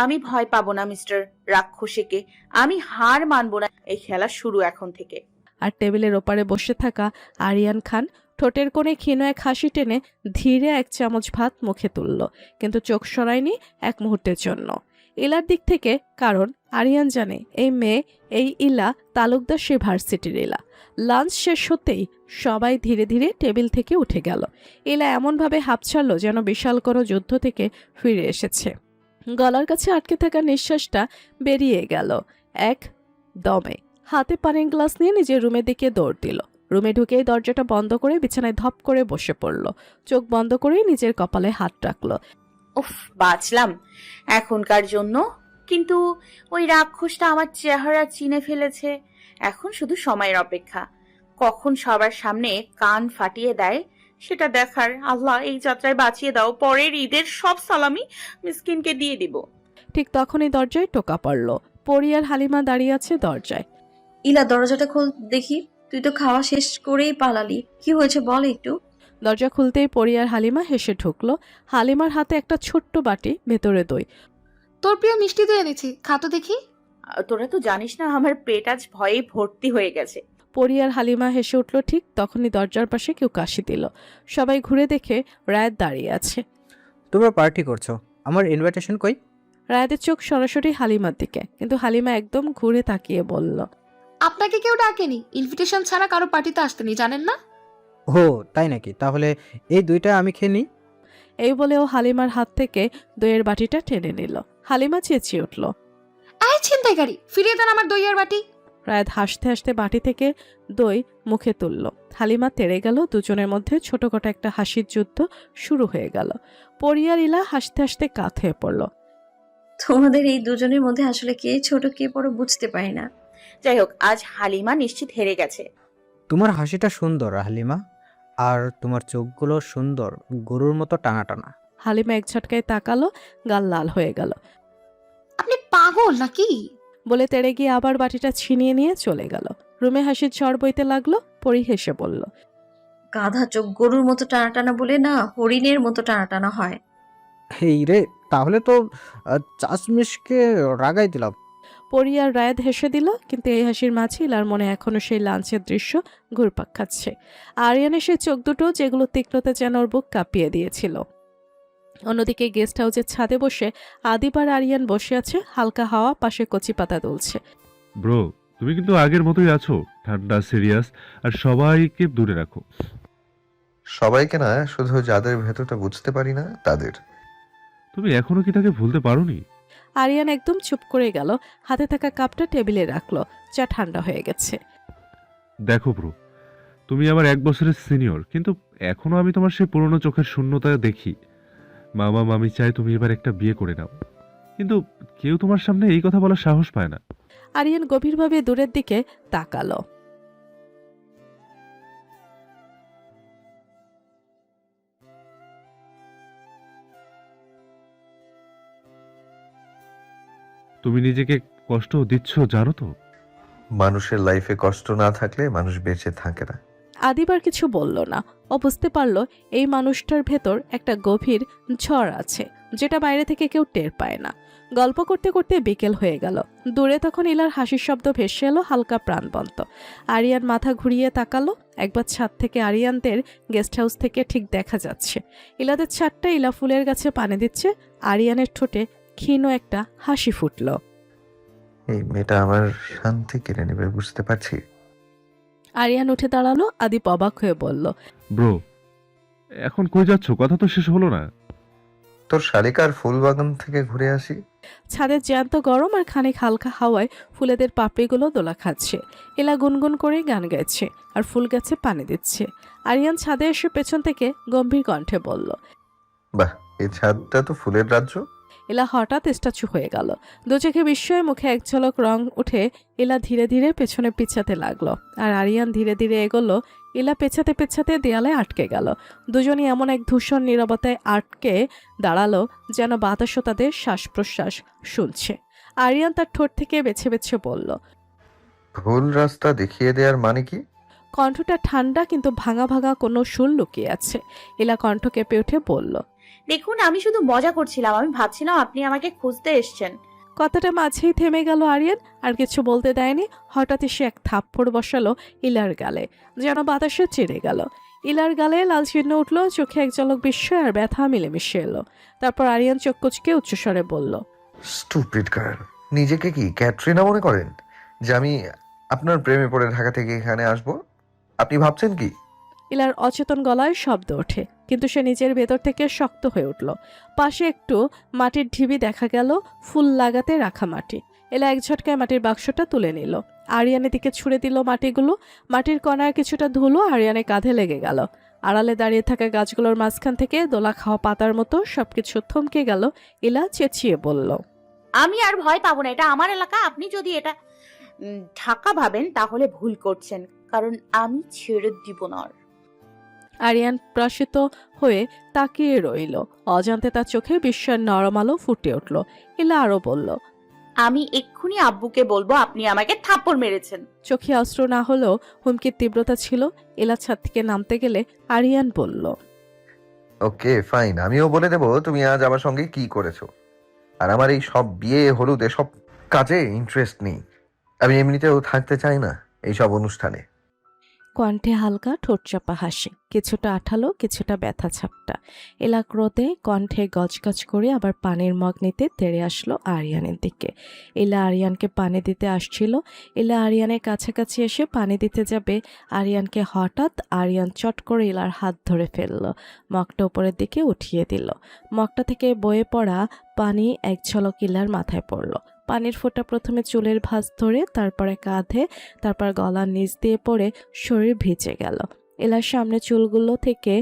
আমি ভয় পাবো না মিস্টার রাক্ষসীকে, আমি হার মানবো না। এই খেলা শুরু এখন থেকে। আর টেবিলের ওপারে বসে থাকা আরিয়ান খান ঠোঁটের কোণে ক্ষীণ এক হাসি টেনে ধীরে এক চামচ ভাত মুখে তুলল, কিন্তু চোখ সরায়নি এক মুহূর্তের জন্য ইলার দিক থেকে। কারণ আরিয়ান জানে এই মেয়ে, এই ইলা তালুকদার সে ভার্সিটির ইলা। লাঞ্চ শেষ হতেই সবাই ধীরে ধীরে টেবিল থেকে উঠে গেল। ইলা এমনভাবে হাঁপ ছাড়ল যেন বিশাল কোনো যুদ্ধ থেকে ফিরে এসেছে। গলার কাছে আটকে থাকা নিঃশ্বাসটা বেরিয়ে গেল এক দমে। হাতে পানির গ্লাস নিয়ে নিজের রুমের দিকে দৌড় দিল। রুমে ঢুকেই দরজাটা বন্ধ করে বিছানায় ধপ করে বসে পড়ল। চোখ বন্ধ করেই নিজের কপালে হাত রাখলো। উফ, বাঁচলাম এখনকার জন্য। কিন্তু ওই রাক্ষসটা আমার চেহারা চিনে ফেলেছে। এখন শুধু সময়ের অপেক্ষা, কখন সবার সামনে কান ফাটিয়ে দেয় সেটা দেখার। আল্লাহ এই যাত্রায় বাঁচিয়ে দাও, পরের ঈদের সব সালামি মিসকিনকে দিয়ে দিব। ঠিক তখনই দরজায় টোকা পড়ল। পরি আর হালিমা দাঁড়িয়ে আছে দরজায়। ইলা, দরজাটা খোল দেখি। তুই তো খাওয়া শেষ করেই পালালি, কি হয়েছে বল একটু। দরজা খুলতেই পরি আর হালিমা হেসে ঢুকলো। হালিমার হাতে একটা ছোট্ট বাটি, ভেতরে দই। তোর প্রিয় মিষ্টি দই এনেছি, খা তো দেখি। তোরা তো জানিস না আমার পেট আজ ভয়ে ভর্তি হয়ে গেছে। পরি আর হালিমা হেসে উঠল। ঠিক তখনই দরজার পাশে কেউ কাশি দিল। সবাই ঘুরে দেখে রায়েত দাঁড়িয়ে আছে। তোমরা পার্টি করছো, আমার ইনভাইটেশন কই? রায়েতের চোখ সরাসরি হালিমার দিকে, কিন্তু হালিমা একদম ঘুরে তাকিয়ে বলল, আপনাকে কেউ ডাকেনি, ইনভিটেশন ছাড়া কারো পার্টিতে আসতেনি, জানেন না? ও তাই নাকি? তাহলে এই দুইটা আমি খেয়ে নিই। এই বলে ও হালিমার হাত থেকে দইয়ের বাটিটা টেনে নিল। হালিমা চেঁচিয়ে উঠল, এই ছিনতাইকারী, ফিরিয়ে দেন আমার দইয়ের বাটি। রায়েত হাসতে হাসতে বাটি থেকে দই মুখে তুলল। হালিমা তেড়ে গেল। দুজনের মধ্যে ছোটখাটো একটা হাসির যুদ্ধ শুরু হয়ে গেল। পরি আর ইলা হাসতে হাসতে কাত হয়ে পড়ল। তোমাদের এই দুজনের মধ্যে আসলে কে ছোট কে বড় বুঝতে পারি না। যাই হোক, আজ হালিমা নিশ্চিত হেরে গেছে। তোমার হাসিটা সুন্দর হালিমা, আর তোমার চোখগুলো সুন্দর, গরুর মতো টানা টানা। হালিমা এক ঝটকায় তাকালো, গাল লাল হয়ে গেল। আপনি পাগল নাকি? বলে তেড়ে গিয়ে আবার বাটিটা ছিনিয়ে নিয়ে চলে গেল। রুমে হাসির ঝড় বইতে লাগলো। পরি হেসে বলল, গাধা চোখ গরুর মতো টানা টানা বলে না, হরিণের মতো টানা টানা হয়। এই রে, তাহলে তো চাশমিশকে রাগাই দিলাম। পরি আর রায়াত হেসে দিল, কিন্তু এই হাসির মাঝে ইলার মনে এখনো সেই লাঞ্চের দৃশ্য ঘুরপাক খাচ্ছে। আরিয়ানের সেই চোখ দুটো যেগুলো তীক্ষ্ণতা যেন ওর বুক কাঁপিয়ে দিয়েছিল। অন্যদিকে গেস্ট হাউসের ছাদে বসে আদিব আর আরিয়ান বসে আছে, হালকা হাওয়া পাশে কচি পাতা দুলছে। ব্রো, তুমি কিন্তু আগের মতোই আছো, ঠান্ডা, সিরিয়াস, আর সবাইকে দূরে রাখো। সবাইকে না, শুধু যাদের ভেতরটা বুঝতে পারি না তাদের। তুমি এখনো কি তাকে ভুলতে পারোনি? আরিয়ান একদম চুপ করে গেল, হাতে থাকা কাপটা টেবিলে রাখলো। চা ঠান্ডা হয়ে গেছে। দেখো ব্রো, তুমি আমার 1 বছরের সিনিয়র, কিন্তু এখনো আমি তোমার সেই পুরনো চোখের শূন্যতা দেখি। মামা মামি চায় তুমি এবার একটা বিয়ে করে নাও, কিন্তু কেউ তোমার সামনে এই কথা বলার সাহস পায় না। আরিয়ান গভীরভাবে দূরের দিকে তাকালো। তুমি নিজেকে কষ্ট দিচ্ছ জানো তো? মানুষের লাইফে কষ্ট না থাকলে মানুষ বেঁচে থাকে না। আদিব আর কিছু বলল না। ও বুঝতে পারল এই মানুষটার ভেতর একটা গভীর ঝড় আছে, যেটা বাইরে থেকে কেউ টের পায় না। গল্প করতে করতে বিকেল হয়ে গেল। দূরে তখন ইলার হাসির শব্দ ভেসে এলো, হালকা প্রাণবন্ত। আরিয়ান মাথা ঘুরিয়ে তাকালো। একবার ছাদ থেকে আরিয়ানদের গেস্ট হাউস থেকে ঠিক দেখা যাচ্ছে ইলাদের ছাদটা। ইলা ফুলের গাছে পানি দিচ্ছে। আরিয়ানের ঠোঁটে ক্ষীণ একটা হাসি ফুটল। এই মেয়েটা আমার শান্তি কেড়ে নেবে বুঝতে পারছি। আরিয়ান উঠে দাঁড়ালো। আদিপ অবাক হয়ে বলল, ব্রো, এখন কই যাচ্ছ? কথা তো শেষ হলো না। তোর শালিকার ফুল বাগান থেকে ঘুরে আসি। ছাদের জ্যান্ত গরম আর খানিক হালকা হাওয়ায় ফুলেদের পাপড়িগুলো দোলা খাচ্ছে। এলা গুনগুন করে গান গাইছে আর ফুল গাছে পানি দিচ্ছে। আরিয়ান ছাদে এসে পেছন থেকে গম্ভীর কণ্ঠে বলল, বাহ, এই ছাদটা তো ফুলের রাজ্য। এলা হঠাৎ স্ট্যাচু হয়ে গেল। দু চোখে বিস্ময়ে, মুখে এক ঝলক রং উঠে এলা ধীরে ধীরে পেছনে পিছাতে লাগলো। আর আরিয়ান ধীরে ধীরে এগোলো। এলা পেছাতে পেছাতে দেয়ালে আটকে গেল। দুজনই এমন এক ধূসর নীরবতায় আটকে দাঁড়ালো যেন বাতাসও তাদের শ্বাস প্রশ্বাস শুনছে। আরিয়ান তার ঠোঁট থেকে বেছে বেছে বলল, ভুল রাস্তা দেখিয়ে দেওয়ার মানে কি? কণ্ঠটা ঠান্ডা কিন্তু ভাঙা ভাঙা কোনো সুর লুকিয়ে আছে। এলা কণ্ঠ কেঁপে উঠে বলল, দেখুন, আমি শুধু মজা করছিলাম। আমি ভাবছিলাম আপনি আমাকে খুঁজতে এসছেন। কথাটা মাঝেই থেমে গেল আরিয়ান। আর কিছু বলতে দেয়নি। হঠাৎই সে এক থাপ্পড় বসালো ইলার গালে, যেন বাতাসে চিড়ে গেল। ইলার গালে লাল চিহ্ন উঠল। চোখে এক ঝলক বিস্ময় আর ব্যথা মিলেমিশে এলো। তারপর আরিয়ান চোখ কুচকে উচ্চস্বরে বলল, স্টুপিড গার্ল, নিজেকে কি ক্যাটরিনা মনে করেন যে আমি আপনার প্রেমে পড়ে ঢাকা থেকে এখানে আসব? আপনি ভাবছেন কি? ইলার অচেতন গলায় শব্দ ওঠে, কিন্তু সে নিজের ভেতর থেকে শক্ত হয়ে উঠল। পাশে একটু মাটির ঢিবি দেখা গেল, ফুল লাগাতে রাখা মাটি। এলা এক ঝটকায় মাটির বাক্সটা তুলে নিল। আরিয়ানের দিকে ছুঁড়ে দিল মাটিগুলো। মাটির কণায় কিছুটা ধুলো আরিয়ানের কাঁধে লেগে গেল। আড়ালে দাঁড়িয়ে থাকা গাছগুলোর মাঝখান থেকে দোলা খাওয়া পাতার মতো সবকিছু থমকে গেল। ইলা চেঁচিয়ে বলল, আমি আর ভয় পাবো না। এটা আমার এলাকা। আপনি যদি এটা ঢাকা ভাবেন তাহলে ভুল করছেন, কারণ আমি ছেড়ে দিব না। আরিয়ান প্রসিত হয়ে তাকিয়ে রইল। অজান্তে তার চোখে বিস্ময়ের নরম আলো ফুটে উঠল। ইলা আরো বলল, আমি এক্ষুনি আব্বুকে বলবো আপনি আমাকে থাপ্পড় মেরেছেন। চোখে অস্ত্র না হলেও হুমকির তীব্রতা ছিল। এলা ছাদ থেকে নামতে গেলে আরিয়ান বলল, ওকে ফাইন, আমিও বলে দেবো তুমি আজ আমার সঙ্গে কি করেছো। আর আমার এই সব বিয়ে হলুদ এসব কাজে ইন্টারেস্ট নেই। আমি এমনিতেও থাকতে চাই না এইসব অনুষ্ঠানে। কণ্ঠে হালকা ঠোঁটচাপা হাসি, কিছুটা আঠালো কিছুটা ব্যথা ছাপটা। এলা ক্রোধে কণ্ঠে গজগজ করে আবার পানির মগ নিতে তেড়ে আসলো আরিয়ানের দিকে। এলা আরিয়ানকে পানি দিতে আসছিল। এলা আরিয়ানের কাছাকাছি এসে পানি দিতে যাবে। আরিয়ানকে হঠাৎ আরিয়ান চট করে এলার হাত ধরে ফেলল। মগটা উপরের দিকে উঠিয়ে দিল। মগটা থেকে বয়ে পড়া পানি এক ঝলক ইলার মাথায় পড়ল। পানির ফোঁটা প্রথমে চুলের ভাঁজ ধরে, তারপরে কাঁধে, তারপর গলার নিচ দিয়ে পড়ে শরীর ভিজে গেল। এলার সামনে চুলগুলো থেকে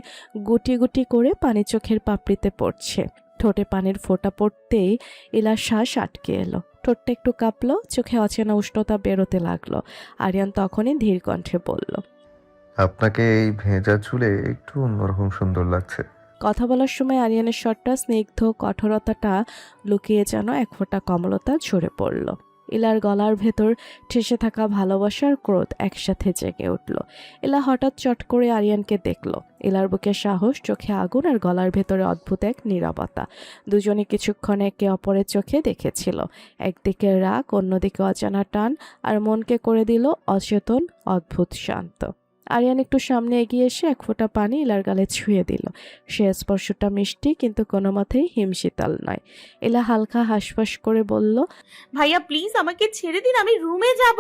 গুটি গুটি করে পানি চোখের পাপড়িতে পড়ছে। ঠোঁটে পানির ফোঁটা পড়তেই ইলার শ্বাস আটকে এলো। ঠোঁটটা একটু কাঁপলো, চোখে অচেনা উষ্ণতা বেরোতে লাগলো। আরিয়ান তখনই ধীর কণ্ঠে বলল, আপনাকে এই ভেজা চুলে একটু অন্যরকম সুন্দর লাগছে। কথা বলার সময় আরিয়ানের স্বরটা স্নিগ্ধ, কঠোরতাটা লুকিয়ে যেন এক ফোঁটা কমলতা ঝরে পড়ল। ইলার গলার ভেতর ঠেসে থাকা ভালোবাসার ক্রোধ একসাথে জেগে উঠল। ইলা হঠাৎ চট করে আরিয়ানকে দেখল। ইলার বুকে সাহস, চোখে আগুন আর গলার ভেতরে অদ্ভুত এক নীরবতা। দুজনে কিছুক্ষণ একে অপরের চোখে দেখেছিল। একদিকে রাগ, অন্যদিকে অজানা টান, আর মনকে করে দিল অচেতন, অদ্ভুত শান্ত। আরিয়ান একটু সামনে এগিয়ে এসে এক ফোঁটা পানি ইলার গালে ছুঁয়ে দিল। সে স্পর্শটা মিষ্টি, কিন্তু কোনো মতেই হিমশীতল নয়। ইলা হালকা হাসফাস করে বলল, ভাইয়া প্লিজ আমাকে ছেড়ে দিন, আমি রুমে যাব।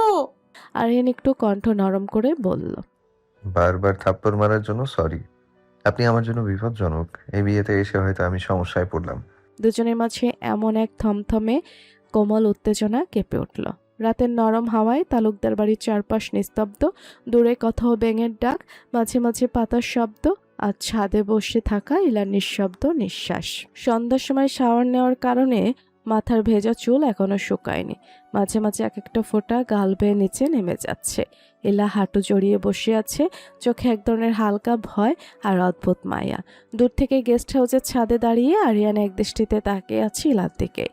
আরিয়ান একটু কণ্ঠ নরম করে বলল, বারবার থাপ্পড় মারার জন্য সরি। আপনি আমার জন্য বিপজ্জনক। এই বিয়েতে এসে হয়তো আমি সমস্যায় পড়লাম। দুজনের মাঝে এমন এক থমথমে কোমল উত্তেজনা কেঁপে উঠল। রাতের নরম হাওয়ায় তালুকদার বাড়ির চারপাশ নিস্তব্ধ। দূরে কোথাও ব্যাঙের ডাক, মাঝে মাঝে পাতার শব্দ, আর ছাদে বসে থাকা ইলার নিঃশব্দ নিঃশ্বাস। সন্ধ্যার সময় শাওয়ার নেওয়ার কারণে মাথার ভেজা চুল এখনো শুকায়নি। মাঝে মাঝে এক একটা ফোঁটা গাল বেয়ে নিচে নেমে যাচ্ছে। ইলা হাঁটু জড়িয়ে বসে আছে, চোখে এক ধরনের হালকা ভয় আর অদ্ভুত মায়া। দূর থেকে গেস্ট হাউসের ছাদে দাঁড়িয়ে আরিয়ান এক দৃষ্টিতে তাকিয়ে আছে ইলার দিকে।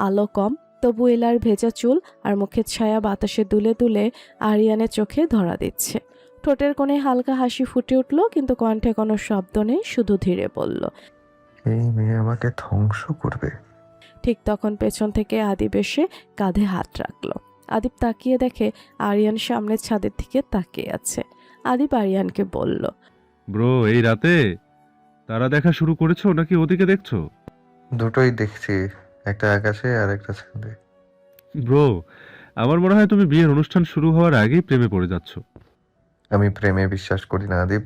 আলো কম, তবু ইলার ভেজা চুল আর মুখের ছায়া বাতাসে দুলে দুলে আরিয়ানের চোখে ধরা দিচ্ছে। ঠোঁটের কোণে হালকা হাসি ফুটে উঠল, কিন্তু কণ্ঠে কোনো শব্দ নেই, শুধু ধীরে বলল, এই মেয়ে আমাকে ধ্বংস করবে। ঠিক তখন পেছন থেকে আদিব এসে কাঁধে হাত রাখলো। আদিব তাকিয়ে দেখে আরিয়ান সামনের ছাদের দিকে তাকিয়ে আছে। আদিব আরিয়ানকে বলল, ব্রো, এই রাতে তারা দেখা শুরু করেছো নাকি ওদিকে দেখছো? দুটোই দেখছি, একটা আকাশে আর একটা ছাদে। ব্রো, আমার মনে হয় তুমি বিয়ের অনুষ্ঠান শুরু হওয়ার আগেই প্রেমে পড়ে যাচ্ছ। আমি প্রেমে বিশ্বাস করি না আদিব।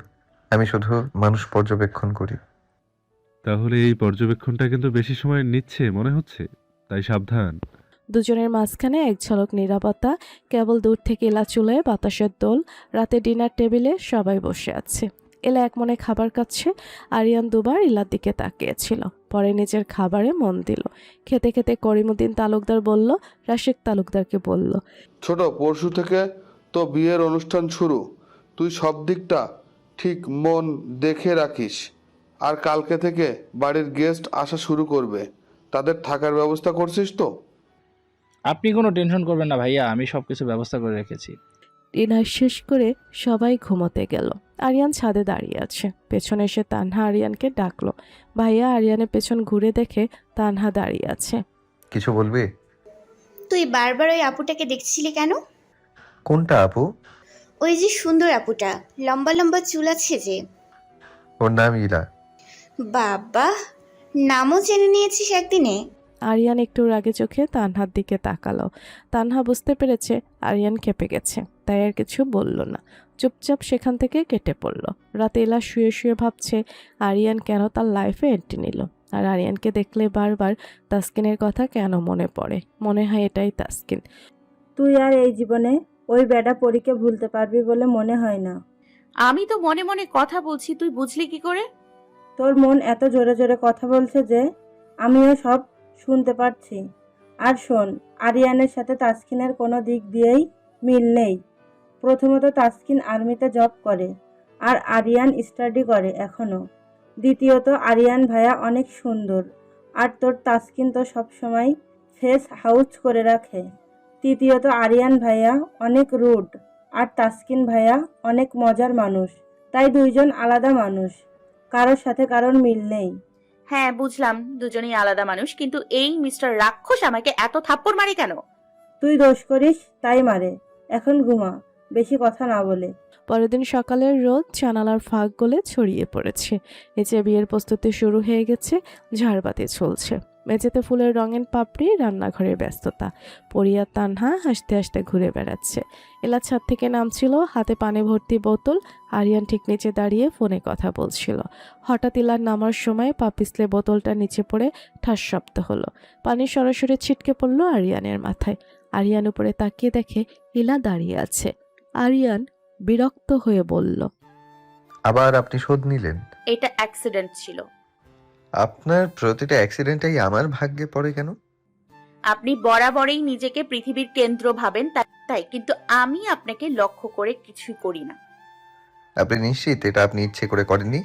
আমি শুধু মানুষ পর্যবেক্ষণ করি। তাহলে এই পর্যবেক্ষণটা কিন্তু বেশি সময় নিচ্ছে মনে হচ্ছে, তাই সাবধান। দুজনের মাঝখানে এক ঝলক নীরবতা। কেবল দূর থেকে এলা চুলায় বাতাসের দোল। রাতে ডিনার টেবিলে সবাই বসে আছে। এলা এক মনে খাবার খাচ্ছে। আরিয়ান দুবার ইলার দিকে তাকিয়েছিল, পরে নিজের খাবারে মন দিল। খেতে খেতে করিমুদ্দিন তালুকদার বলল, রাশিক তালুকদারকে বলল, ছোট, পরশু থেকে তো বিয়ের অনুষ্ঠান শুরু। তুই সব দিকটা ঠিক মন দেখে রাখিস। আর কালকে থেকে বাড়ির গেস্ট আসা শুরু করবে। তাদের থাকার ব্যবস্থা করছিস তো? আপনি কোনো টেনশন করবেন না ভাইয়া, আমি সব কিছু ব্যবস্থা করে রেখেছি। ডিনার শেষ করে সবাই ঘুমোতে গেল। আরিয়ান ছাদে দাঁড়িয়ে আছে। পেছনে এসে তানহা আরিয়ানকে ডাকলো। ভাইয়া আরিয়ানের পেছন ঘুরে দেখে তানহা দাঁড়িয়ে আছে। কিছু বলবি? তুই বারবার ওই আপুটাকে দেখছিলি কেন? কোনটা আপু? ওই যে সুন্দর আপুটা, লম্বা লম্বা চুল আছে যে। ওর নাম ইলা। বাবা, নামও জেনে নিয়েছিস একদিনে। আরিয়ান একটু রাগে চোখে তানহার দিকে তাকালো। তানহা বুঝতে পেরেছে আরিয়ান খেপে গেছে, তাই আর কিছু বলল না। চুপচাপ সেখান থেকে কেটে পড়ল। রাতে এলা শুয়ে শুয়ে ভাবছে আরিয়ান কেন তার লাইফে এন্ট্রি নিল, আর আরিয়ানকে দেখলে বারবার তাসকিনের কথা কেন মনে পড়ে। মনে হয় এটাই তাসকিন। তুই আর এই জীবনে ওই বেডা পরীকে ভুলতে পারবি বলে মনে হয় না। আমি তো মনে মনে কথা বলছি, তুই বুঝলি কি করে? তোর মন এত জোরে জোরে কথা বলছে যে আমিও সব শুনতে পারছি। আর শোন, আরিয়ানের সাথে তাসকিনের কোনো দিক দিয়েই মিল নেই। প্রথমত তাসকিন আর্মিতে জব করে, আর আরিয়ান স্টাডি করে এখনো। দ্বিতীয়ত আরিয়ান ভাইয়া অনেক সুন্দর, আর তোর তাসকিন তো সবসময় ফেস হাউস করে রাখে। তৃতীয়ত আরিয়ান ভাইয়া অনেক রুড, আর তাসকিন ভাইয়া অনেক মজার মানুষ। তাই দুইজন আলাদা মানুষ, কারোর সাথে কারোর মিল নেই। হ্যাঁ বুঝলাম, দুজনেই আলাদা মানুষ, কিন্তু এই মিস্টার রাক্ষস আমাকে এত থাপ্পড় মারে কেন? তুই দোষ করিস তাই মারে। এখন ঘুমা, বেশি কথা না বলে। পরের দিন সকালের রোদ জানালার ফাঁক গলে ছড়িয়ে পড়েছে। নিচে বিয়ের প্রস্তুতি শুরু হয়ে গেছে। ঝাড়বাতি চলছে। মেঝেতে ফুলের রঙের পাপড়ি, রান্নাঘরের ব্যস্ততা। পরিয়া তানহা হাসতে হাসতে ঘুরে বেড়াচ্ছে। এলা ছাদ থেকে নামছিল, হাতে পানি ভর্তি বোতল। আরিয়ান ঠিক নিচে দাঁড়িয়ে ফোনে কথা বলছিল। হঠাৎ ইলার নামার সময় পা পিছলে বোতলটা নিচে পড়ে ঠাস শব্দ হলো। পানি সরাসরি ছিটকে পড়লো আরিয়ানের মাথায়। আরিয়ান উপরে তাকিয়ে দেখে ইলা দাঁড়িয়ে আছে। আরিয়ান বিরক্ত হয়ে বলল, আবার আপনি শোধ নিলেন? এটা অ্যাক্সিডেন্ট ছিল। আপনার প্রতিটা অ্যাক্সিডেন্টটাই আমার ভাগ্যে পড়ে কেন? আপনি বরাবরই নিজেকে পৃথিবীর কেন্দ্র ভাবেন, তাই কিন্তু আমি আপনাকে লক্ষ্য করে কিছুই করি না। আপনি নিশ্চিত এটা আপনি ইচ্ছে করে করেননি?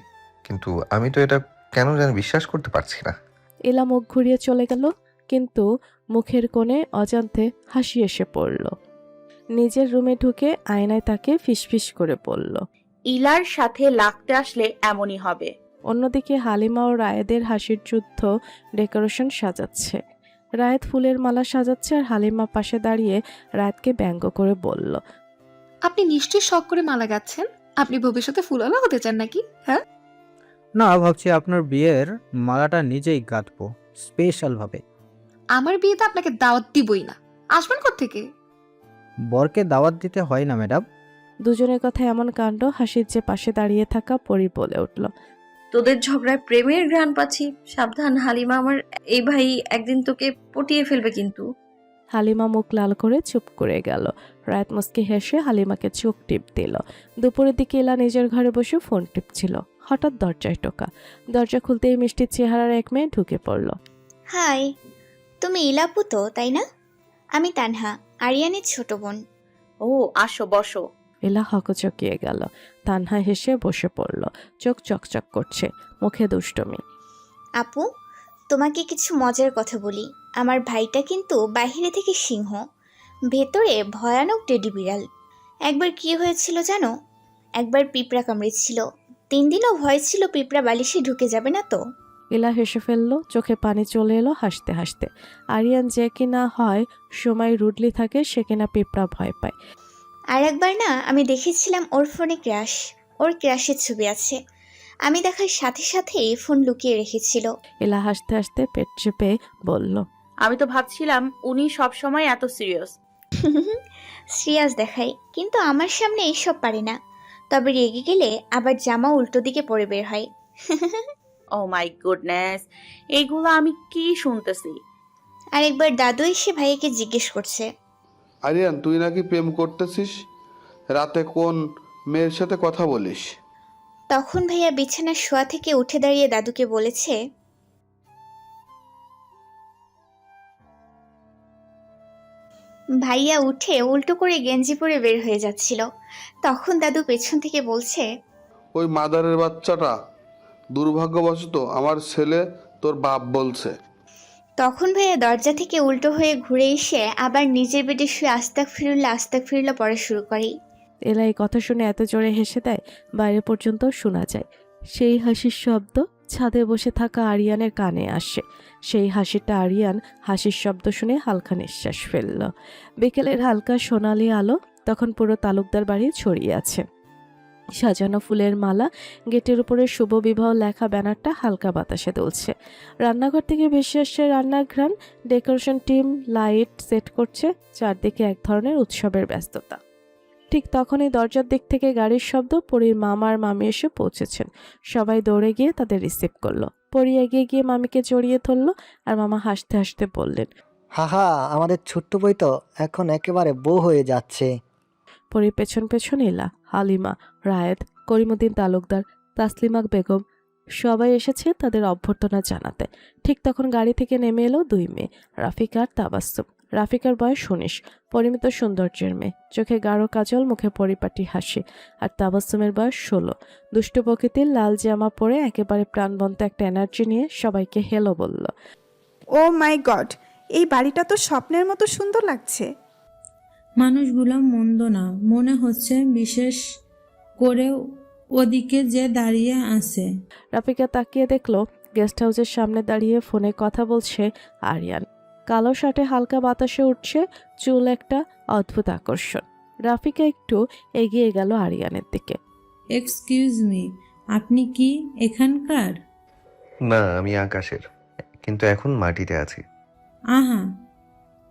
কিন্তু আমি তো এটা কেন যেন বিশ্বাস করতে পারছি না। এলা মুখ ঘুরিয়ে চলে গেল, কিন্তু মুখের কোণে অজান্তে হাসি এসে পড়ল। নিজের রুমে ঢুকে আয়নায় তাকে ফিসফিস করে বলল। ইলার সাথে লাগতে আসলে এমনই হবে। অন্যদিকে হালিমা ও রায়েদের হাসির যুদ্ধ ডেকোরেশন সাজাচ্ছে। রায়েদ ফুলের মালা সাজাচ্ছে আর হালিমা পাশে দাঁড়িয়ে রায়েদকে ব্যঙ্গ করে বলল, আপনি নিশ্চয়ই শখ করে মালা গাচ্ছেন। আপনি ভবিষ্যতে ফুলওয়ালা হতে চান নাকি? হ্যাঁ, না, ভাবছি আপনার বিয়ের মালাটা নিজেই গাঁথবো স্পেশাল ভাবে। আমার বিয়েতে আপনাকে দাওয়াত দিবই না। আসবেন কোত্থেকে? বরকে দাওয়াত দিতে হয় না ম্যাডাম। দুজনের কথা এমন কাণ্ড হাসির যে পাশে দাঁড়িয়ে থাকা পরি বলে উঠল। তোদের ঝগড়ায় প্রেমের ঘ্রাণ পাচ্ছি। সাবধান হালিমা, আমার এই ভাই একদিন তোকে পটিয়ে ফেলবে কিন্তু। হালিমা মুখ লাল করে চুপ করে গেল। রায়েদ মুস্কি হেসে হালিমাকে চোখ টিপ দিল। দুপুরের দিকে এলা নিজের ঘরে বসে ফোন টিপছিল। হঠাৎ দরজায় টোকা। দরজা খুলতেই মিষ্টির চেহারার এক মেয়ে ঢুকে পড়ল। হাই, তুমি ইলাপু তো, তাই না? আমি তানহা, আরিয়ানের ছোট বোন। ও, আসো বসো। এলা হকচকিয়ে গেল। তানহা হেসে বসে পড়ল। চোখ চকচক করছে, মুখে দুষ্টমি। আপু, তোমাকে কিছু মজার কথা বলি। আমার ভাইটা কিন্তু বাইরে থেকে সিংহ, ভেতরে ভয়ানক টেডি বিড়াল। একবার কি হয়েছিল জানো? একবার পিঁপড়া কামড়েছিল। 3 দিনও ভয় ছিল পিঁপড়া বালিশে ঢুকে যাবে না তো। এলা হেসে ফেলল, চোখে পানি চলে এলো হাসতে হাসতে। আরিয়ান যে কিনা হয় সময় রুডলি থাকে, সে কিনা পিঁপড়া ভয় পায়। আর একবার না, আমি দেখেছিলাম ওর ফোনে ক্র্যাশ, ওর ক্র্যাশের ছবি আছে। আমি দেখার সাথে সাথেই ফোন লুকিয়ে রেখেছিল। এলা হাসতে হাসতে পেট চেপে বলল, আমি তো ভাবছিলাম উনি সব সময় এত সিরিয়াস। সিরিয়াস দেখাই, কিন্তু আমার সামনে এইসব পারে না। তবে রেগে গেলে আবার জামা উল্টো দিকে পরে বের হয়। ও মাই গুডনেস, এইগুলো আমি কি শুনতেছি? আর একবার দাদু এসে ভাইয়াকে জিজ্ঞেস করছে, আরিয়ান, তুই নাকি প্রেম করতেছিস? রাতে কোন মেয়ের সাথে কথা বলিস? তখন ভাইয়া বিছানার শোয়া থেকে উঠে দাঁড়িয়ে দাদুকে বলেছে, ভাইয়া উঠে উল্টো করে গেঞ্জি পরে বের হয়ে যাচ্ছিল। তখন দাদু পেছন থেকে বলছে, ওই মাদারের বাচ্চাটা, দুর্ভাগ্যবশত আমার ছেলে তোর বাপ বলছে। তখন ভাইয়া দরজা থেকে উল্টো হয়ে ঘুরে এসে আবার নিজের বেডে শুয়ে আস্তাক ফিরুল্লাহ পড়া শুরু করে। এলা এই কথা শুনে এত জোরে হেসে দেয় বাইরে পর্যন্ত শোনা যায়। সেই হাসির শব্দ ছাদে বসে থাকা আরিয়ানের কানে আসে। সেই হাসিটা আরিয়ান হাসির শব্দ শুনে হালকা নিঃশ্বাস ফেলল। বিকেলের হালকা সোনালি আলো তখন পুরো তালুকদার বাড়ি ছড়িয়ে আছে। সাজানো ফুলের মালা, গেটের উপরে শুভ বিবাহ লেখা ব্যানারটা হালকা বাতাসে দুলছে। রান্নাঘর থেকে ভেসে আসছে রান্নার ঘ্রাণ। ডেকোরেশন টিম লাইট সেট করছে। চারদিকে এক ধরনের উৎসবের ব্যস্ততা। ঠিক তখনই দরজার দিক থেকে গাড়ির শব্দ। পরীর মামা আর মামি এসে পৌঁছেছেন। সবাই দৌড়ে গিয়ে তাদের রিসিভ করলো। পরী এগিয়ে গিয়ে মামিকে জড়িয়ে ধরলো আর মামা হাসতে হাসতে বললেন, হাহা, আমাদের ছোট্ট বই তো এখন একেবারে বউ হয়ে যাচ্ছে। পরীর পেছন পেছন এলা, হালিমা, রায়েদ, করিমুদ্দিন তালুকদার, তাসলিমা বেগম সবাই এসেছে তাদের অভ্যর্থনা জানাতে। ঠিক তখন গাড়ি থেকে নেমে এলো 2 মেয়ে, রাফিকা আর তাবাসসুম। রাফিকার বয়স 19, পরিমিত সৌন্দর্যের মেয়ে, চোখে গাঢ় কাজল, মুখে পরিপাটি হাসি। আর তাবাসসুমের বয়স 16, দুষ্ট প্রকৃতির লাল জামা পরে একেবারে প্রাণবন্ত একটা এনার্জি নিয়ে সবাইকে হেলো বলল। ও মাই গড, এই বাড়িটা তো স্বপ্নের মতো সুন্দর লাগছে। মানুষগুলো মন্দ না, মনে হচ্ছে বিশেষ করে ওদিকে যে দাঁড়িয়ে আছে। রাফিকা তাকিয়ে দেখলো গেস্ট হাউসের সামনে দাঁড়িয়ে ফোনে কথা বলছে আরিয়ান। কালো শার্টে হালকা বাতাসে উঠছে চুল, একটা অদ্ভুত আকর্ষণ। রাফিকা একটু এগিয়ে গেল আরিয়ানের দিকে। এক্সকিউজ মি, আপনি কি এখানকার? না, আমি আকাশের, কিন্তু এখন মাটিতে আছি। আহা,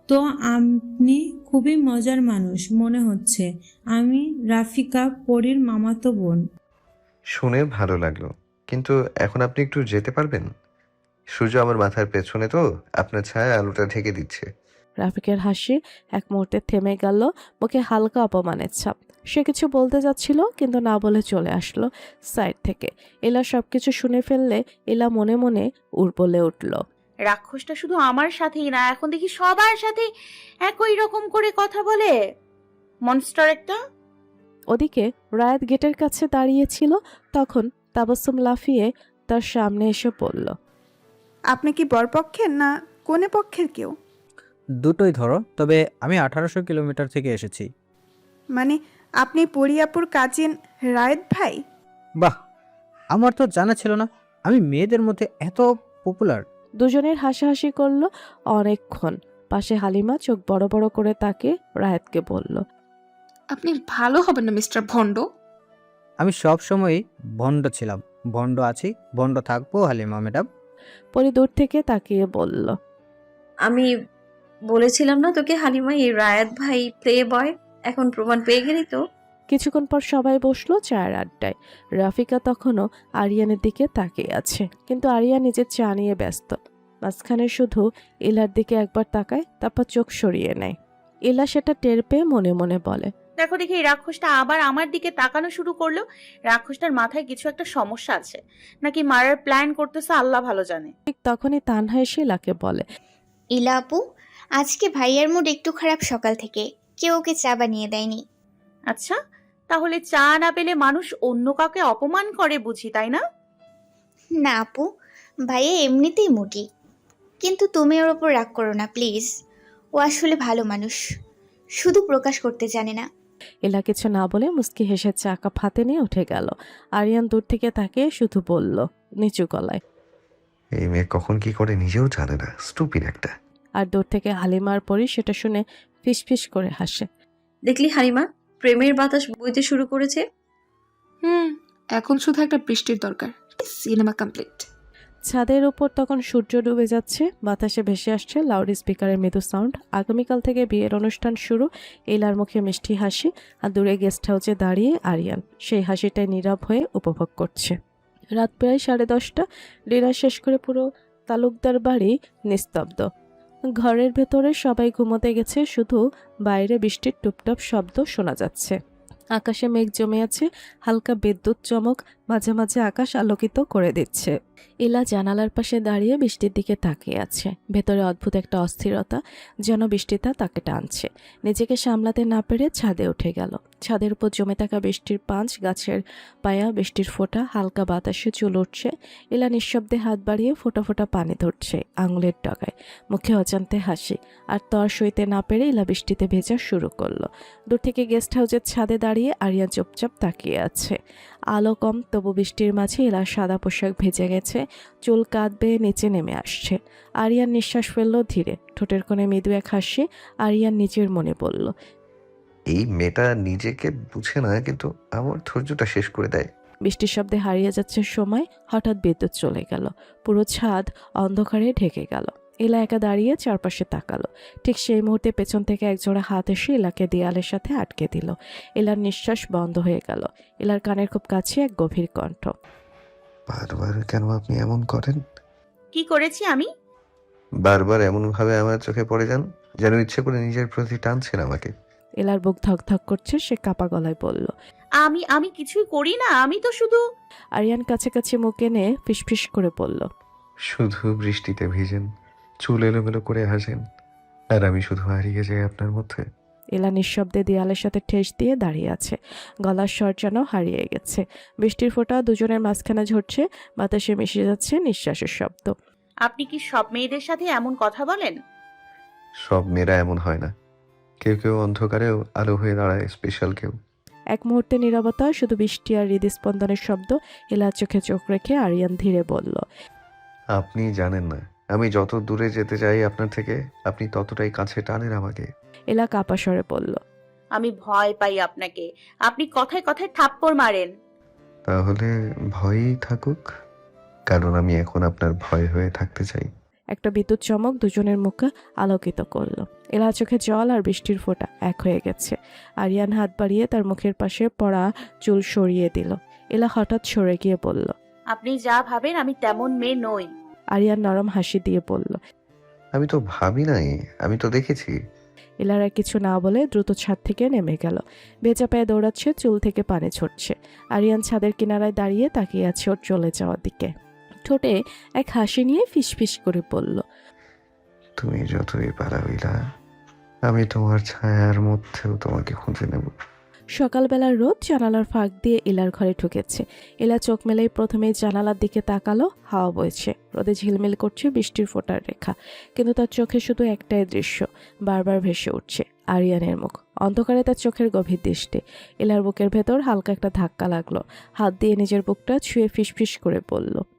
তো আপনি খুবই মজার মানুষ মনে হচ্ছে। আমি রাফিকা, পরীর মামাতো বোন। শুনে ভালো লাগলো, কিন্তু এখন আপনি একটু যেতে পারবেন? সূর্য আমার মাথার পেছনে, তো আপনার ছায়া আলোটা ঢেকে দিচ্ছে। রাফিকের হাসি এক মুহূর্তে থেমে গেল, মুখে হালকা অপমানের ছাপ। সে কিছু বলতে যাচ্ছিল কিন্তু না বলে চলে আসলো সাইড থেকে। এলা সবকিছু শুনে ফেললে এলা মনে মনে বলে উঠল, রাক্ষসটা শুধু আমার সাথেই না, এখন দেখি সবার সাথে একই রকম করে কথা বলে। মনস্টার একটা। ওদিকে রায়াত গেটের কাছে দাঁড়িয়েছিল। তখন তাবাসসুম লাফিয়ে তার সামনে এসে পড়ল। আপনি কি বরপক্ষের না কোনে পক্ষের কেউ? দুটোই ধরো, তবে আমি 1800 কিলোমিটার থেকে এসেছি। মানে আপনি পরিয়াপুর কাজিন রায়েত ভাই? বাহ, আমার তো জানা ছিল না আমি মেয়েদের মধ্যে এত পপুলার। দুজনের হাসাহাসি করলো অনেকক্ষণ। পাশে হালিমা চোখ বড় বড় করে তাকে রায়াতকে বলল, আপনি ভালো হবেন না মিস্টার ভণ্ড। আমি সব সময়ই ভণ্ড ছিলাম, ভণ্ড আছি, ভণ্ড থাকবো হালিমা ম্যাডাম। পরি দূর থেকে তাকিয়ে বলল, আমি বলেছিলাম না তোকে হালিমা, এই রায়াত ভাই প্লে বয়, এখন প্রমাণ পেয়ে গেলি তো। কিছুক্ষণ পর সবাই বসলো চায়ের আড্ডায়। রাফিকা তখনও আরিয়ানের দিকে তাকিয়ে আছে, কিন্তু আরিয়া নিজের চা নিয়ে ব্যস্ত। মাঝখানে শুধু ইলার দিকে একবার তাকায়, তারপর চোখ সরিয়ে নেয়। ইলা সেটা টের পেয়ে মনে মনে বলে, দেখো দেখি এই রাক্ষসটা আবার আমার দিকে তাকানো শুরু করলো। রাক্ষসটার মাথায় কিছু একটা সমস্যা আছে, নাকি মারার প্ল্যান করতেছে আল্লাহ ভালো জানে। ঠিক তখনই তানহা এসে ইলাকে বলে, ইলা আপু, আজকে ভাইয়ার মুড একটু খারাপ সকাল থেকে, কেউ ওকে চা বানিয়ে দেয়নি। আচ্ছা, তাহলে চা না পেলে মানুষ অন্য কাউকে অপমান করে বুঝি, তাই না? না আপু, ভাইয়া এমনিতেই মুডি, কিন্তু তুমি ওর ওপর রাগ করো না প্লিজ। ও আসলে ভালো মানুষ, শুধু প্রকাশ করতে জানে না। ইলা কিছু না বলে মুস্কি হেসে চা কাপ হাতে নিয়ে উঠে গেল। আরিয়ান দূর থেকে তাকে শুধু বলল নিচু গলায়, এই মেয়ে কখন কি করে নিজেও জানে না, স্টুপিড একটা। আর দূর থেকে হালিমার পরি সেটা শুনে ফিসফিস করে হাসে। দেখলি হালিমা, প্রেমের বাতাস বইতে শুরু করেছে। এখন শুধু একটা বৃষ্টির দরকার, সিনেমা কমপ্লিট। ছাদের উপর তখন সূর্য ডুবে যাচ্ছে, বাতাসে ভেসে আসছে লাউড স্পিকারের মৃদু সাউন্ড। আগামীকাল থেকে বিয়ের অনুষ্ঠান শুরু। এলার মুখে মিষ্টি হাসি, আর দূরে গেস্ট হাউসে দাঁড়িয়ে আরিয়ান সেই হাসিটাই নীরব হয়ে উপভোগ করছে। রাত প্রায় 10:30। ডিনার শেষ করে পুরো তালুকদার বাড়ি নিস্তব্ধ। ঘরের ভেতরে সবাই ঘুমোতে গেছে, শুধু বাইরে বৃষ্টির টুপটাপ শব্দ শোনা যাচ্ছে। আকাশে মেঘ জমে আছে, হালকা বিদ্যুৎ চমক মাঝে মাঝে আকাশ আলোকিত করে দিচ্ছে। ইলা জানালার পাশে দাঁড়িয়ে বৃষ্টির দিকে তাকিয়ে আছে। ভেতরে অদ্ভুত একটা অস্থিরতা, যেন বৃষ্টিটা তাকে টানছে। নিজেকে সামলাতে না পেরে ছাদে উঠে গেল। ছাদের উপর জমে থাকা বৃষ্টির পাঁচ, গাছের পায়া, বৃষ্টির ফোঁটা, হালকা বাতাসে চুল উঠছে। ইলা নিঃশব্দে হাত বাড়িয়ে ফোঁটা ফোঁটা পানি ধরছে আঙুলের ডগায়, মুখে অজান্তে হাসি। আর তর সইতে না পেরে ইলা বৃষ্টিতে ভেজা শুরু করলো। দূর থেকে গেস্ট হাউসের ছাদে দাঁড়িয়ে আরিয়া চুপচাপ তাকিয়ে আছে। আলো কম, তবু বৃষ্টির মাঝে ইলার সাদা পোশাক ভেজে গেছে, চুল কাঁধ বেয়ে নিচে নেমে আসছে। আরিয়ান নিঃশ্বাস ফেলল ধীরে, ঠোঁটের কোণে মৃদু এক হাসি। আরিয়ান নিজের মনে বলল, এই মেয়েটা নিজেকে বুঝে না, কিন্তু আমার ধৈর্যটা শেষ করে দেয়। বৃষ্টির শব্দে হারিয়ে যাচ্ছে সময়। হঠাৎ বিদ্যুৎ চলে গেল, পুরো ছাদ অন্ধকারে ঢেকে গেল। ইলা একা দাঁড়িয়ে চারপাশে তাকালো। ঠিক সেই মুহূর্তে পেছন থেকে একজোড়া হাত এসে ইলাকে দেয়ালের সাথে আটকে দিল। ইলার নিঃশ্বাস বন্ধ হয়ে গেল। ইলার কানের খুব কাছে এক গভীর কণ্ঠ, বারবার কেন আপনি এমন করেন? কি করেছি আমি? বারবার এমন ভাবে আমার চোখে পড়ে যান, যেন ইচ্ছে করে নিজের প্রতি টানছেন আমাকে। ইলার বুক ধক ধক করছে, সে কাপা গলায় বলল, আমি আমি কিছুই করি না, আমি তো শুধু। আরিয়ান কাছাকাছি মুখ এনে ফিসফিস করে বলল, শুধু বৃষ্টিতে ভিজেন, চুল এলোমেলো করে হাসেন, আর আমি শুধু হারিয়ে যাই আপনার মধ্যে। ইলা নিঃশব্দে দেয়ালের সাথে ঠেস দিয়ে দাঁড়িয়ে আছে, গলার স্বর যেন হারিয়ে গেছে। বৃষ্টির ফোঁটা দুজনের মাঝখানে ঝরছে, বাতাসে মিশে যাচ্ছে নিঃশ্বাসের শব্দ। আপনি কি সব মেয়েদের সাথে এমন কথা বলেন? সব মেয়েরা এমন হয় না, কেউ কেউ অন্ধকারেও আলো হয়ে দাঁড়ায়, স্পেশাল কেউ। এক মুহূর্তে নীরবতা, শুধু বৃষ্টি আর হৃদস্পন্দনের শব্দ। ইলার চোখে চোখ রেখে আরিয়ান ধীরে বলল, আপনি জানেন না, আমি যত দূরে যেতে চাই আপনার থেকে, আপনি ততটাই কাছে টানেন আমাকে। ইলা কাপা স্বরে বলল, আমি ভয় পাই আপনাকে, আপনি কথায় কথায় থাপ্পড় মারেন। তাহলে ভয়ই থাকুক, কারণ আমি এখন আপনার ভয় হয়ে থাকতে চাই। একটা বিদ্যুৎ চমক দুজনের মুখে আলোকিত করলো। এলা চোখে জল আর বৃষ্টির ফোঁটা এক হয়ে গেছে। আরিয়ান হাত বাড়িয়ে তার মুখের পাশে পড়া চুল সরিয়ে দিল। এলা হঠাৎ সরে গিয়ে বলল, আপনি যা ভাবেন আমি তেমন মেয়ে নই। আরিয়ান নরম হাসি দিয়ে বলল, আমি তো ভাবি নাই, আমি তো দেখেছি। ইলার আর কিছু না বলে দ্রুত ছাদ থেকে নেমে গেল। ভেজা পায়ে দৌড়াচ্ছে, চুল থেকে পানি ছড়ছে। আরিয়ান ছাদের কিনারায় দাঁড়িয়ে তাকিয়ে আছে ওর চলে যাওয়ার দিকে। ঠোঁটে এক হাসি নিয়ে ফিসফিস করে বলল, তুমি যতই পালাও ইলা, আমি তোমার ছায়ার মধ্যেও তোমাকে খুঁজে নেব। সকালবেলার রোদ জানালার ফাঁক দিয়ে ইলার ঘরে ঢুকেছে। ইলা চোখ মেলেই প্রথমেই জানালার দিকে তাকালো। হাওয়া বইছে, রোদে ঝিলমিল করছে বৃষ্টির ফোঁটার রেখা, কিন্তু তার চোখে শুধু একটাই দৃশ্য বারবার ভেসে উঠছে, আরিয়ানের মুখ। অন্ধকারে তার চোখের গভীর দৃষ্টি। ইলার বুকের ভেতর হালকা একটা ধাক্কা লাগলো। হাত দিয়ে নিজের বুকটা ছুঁয়ে ফিসফিস করে বলল,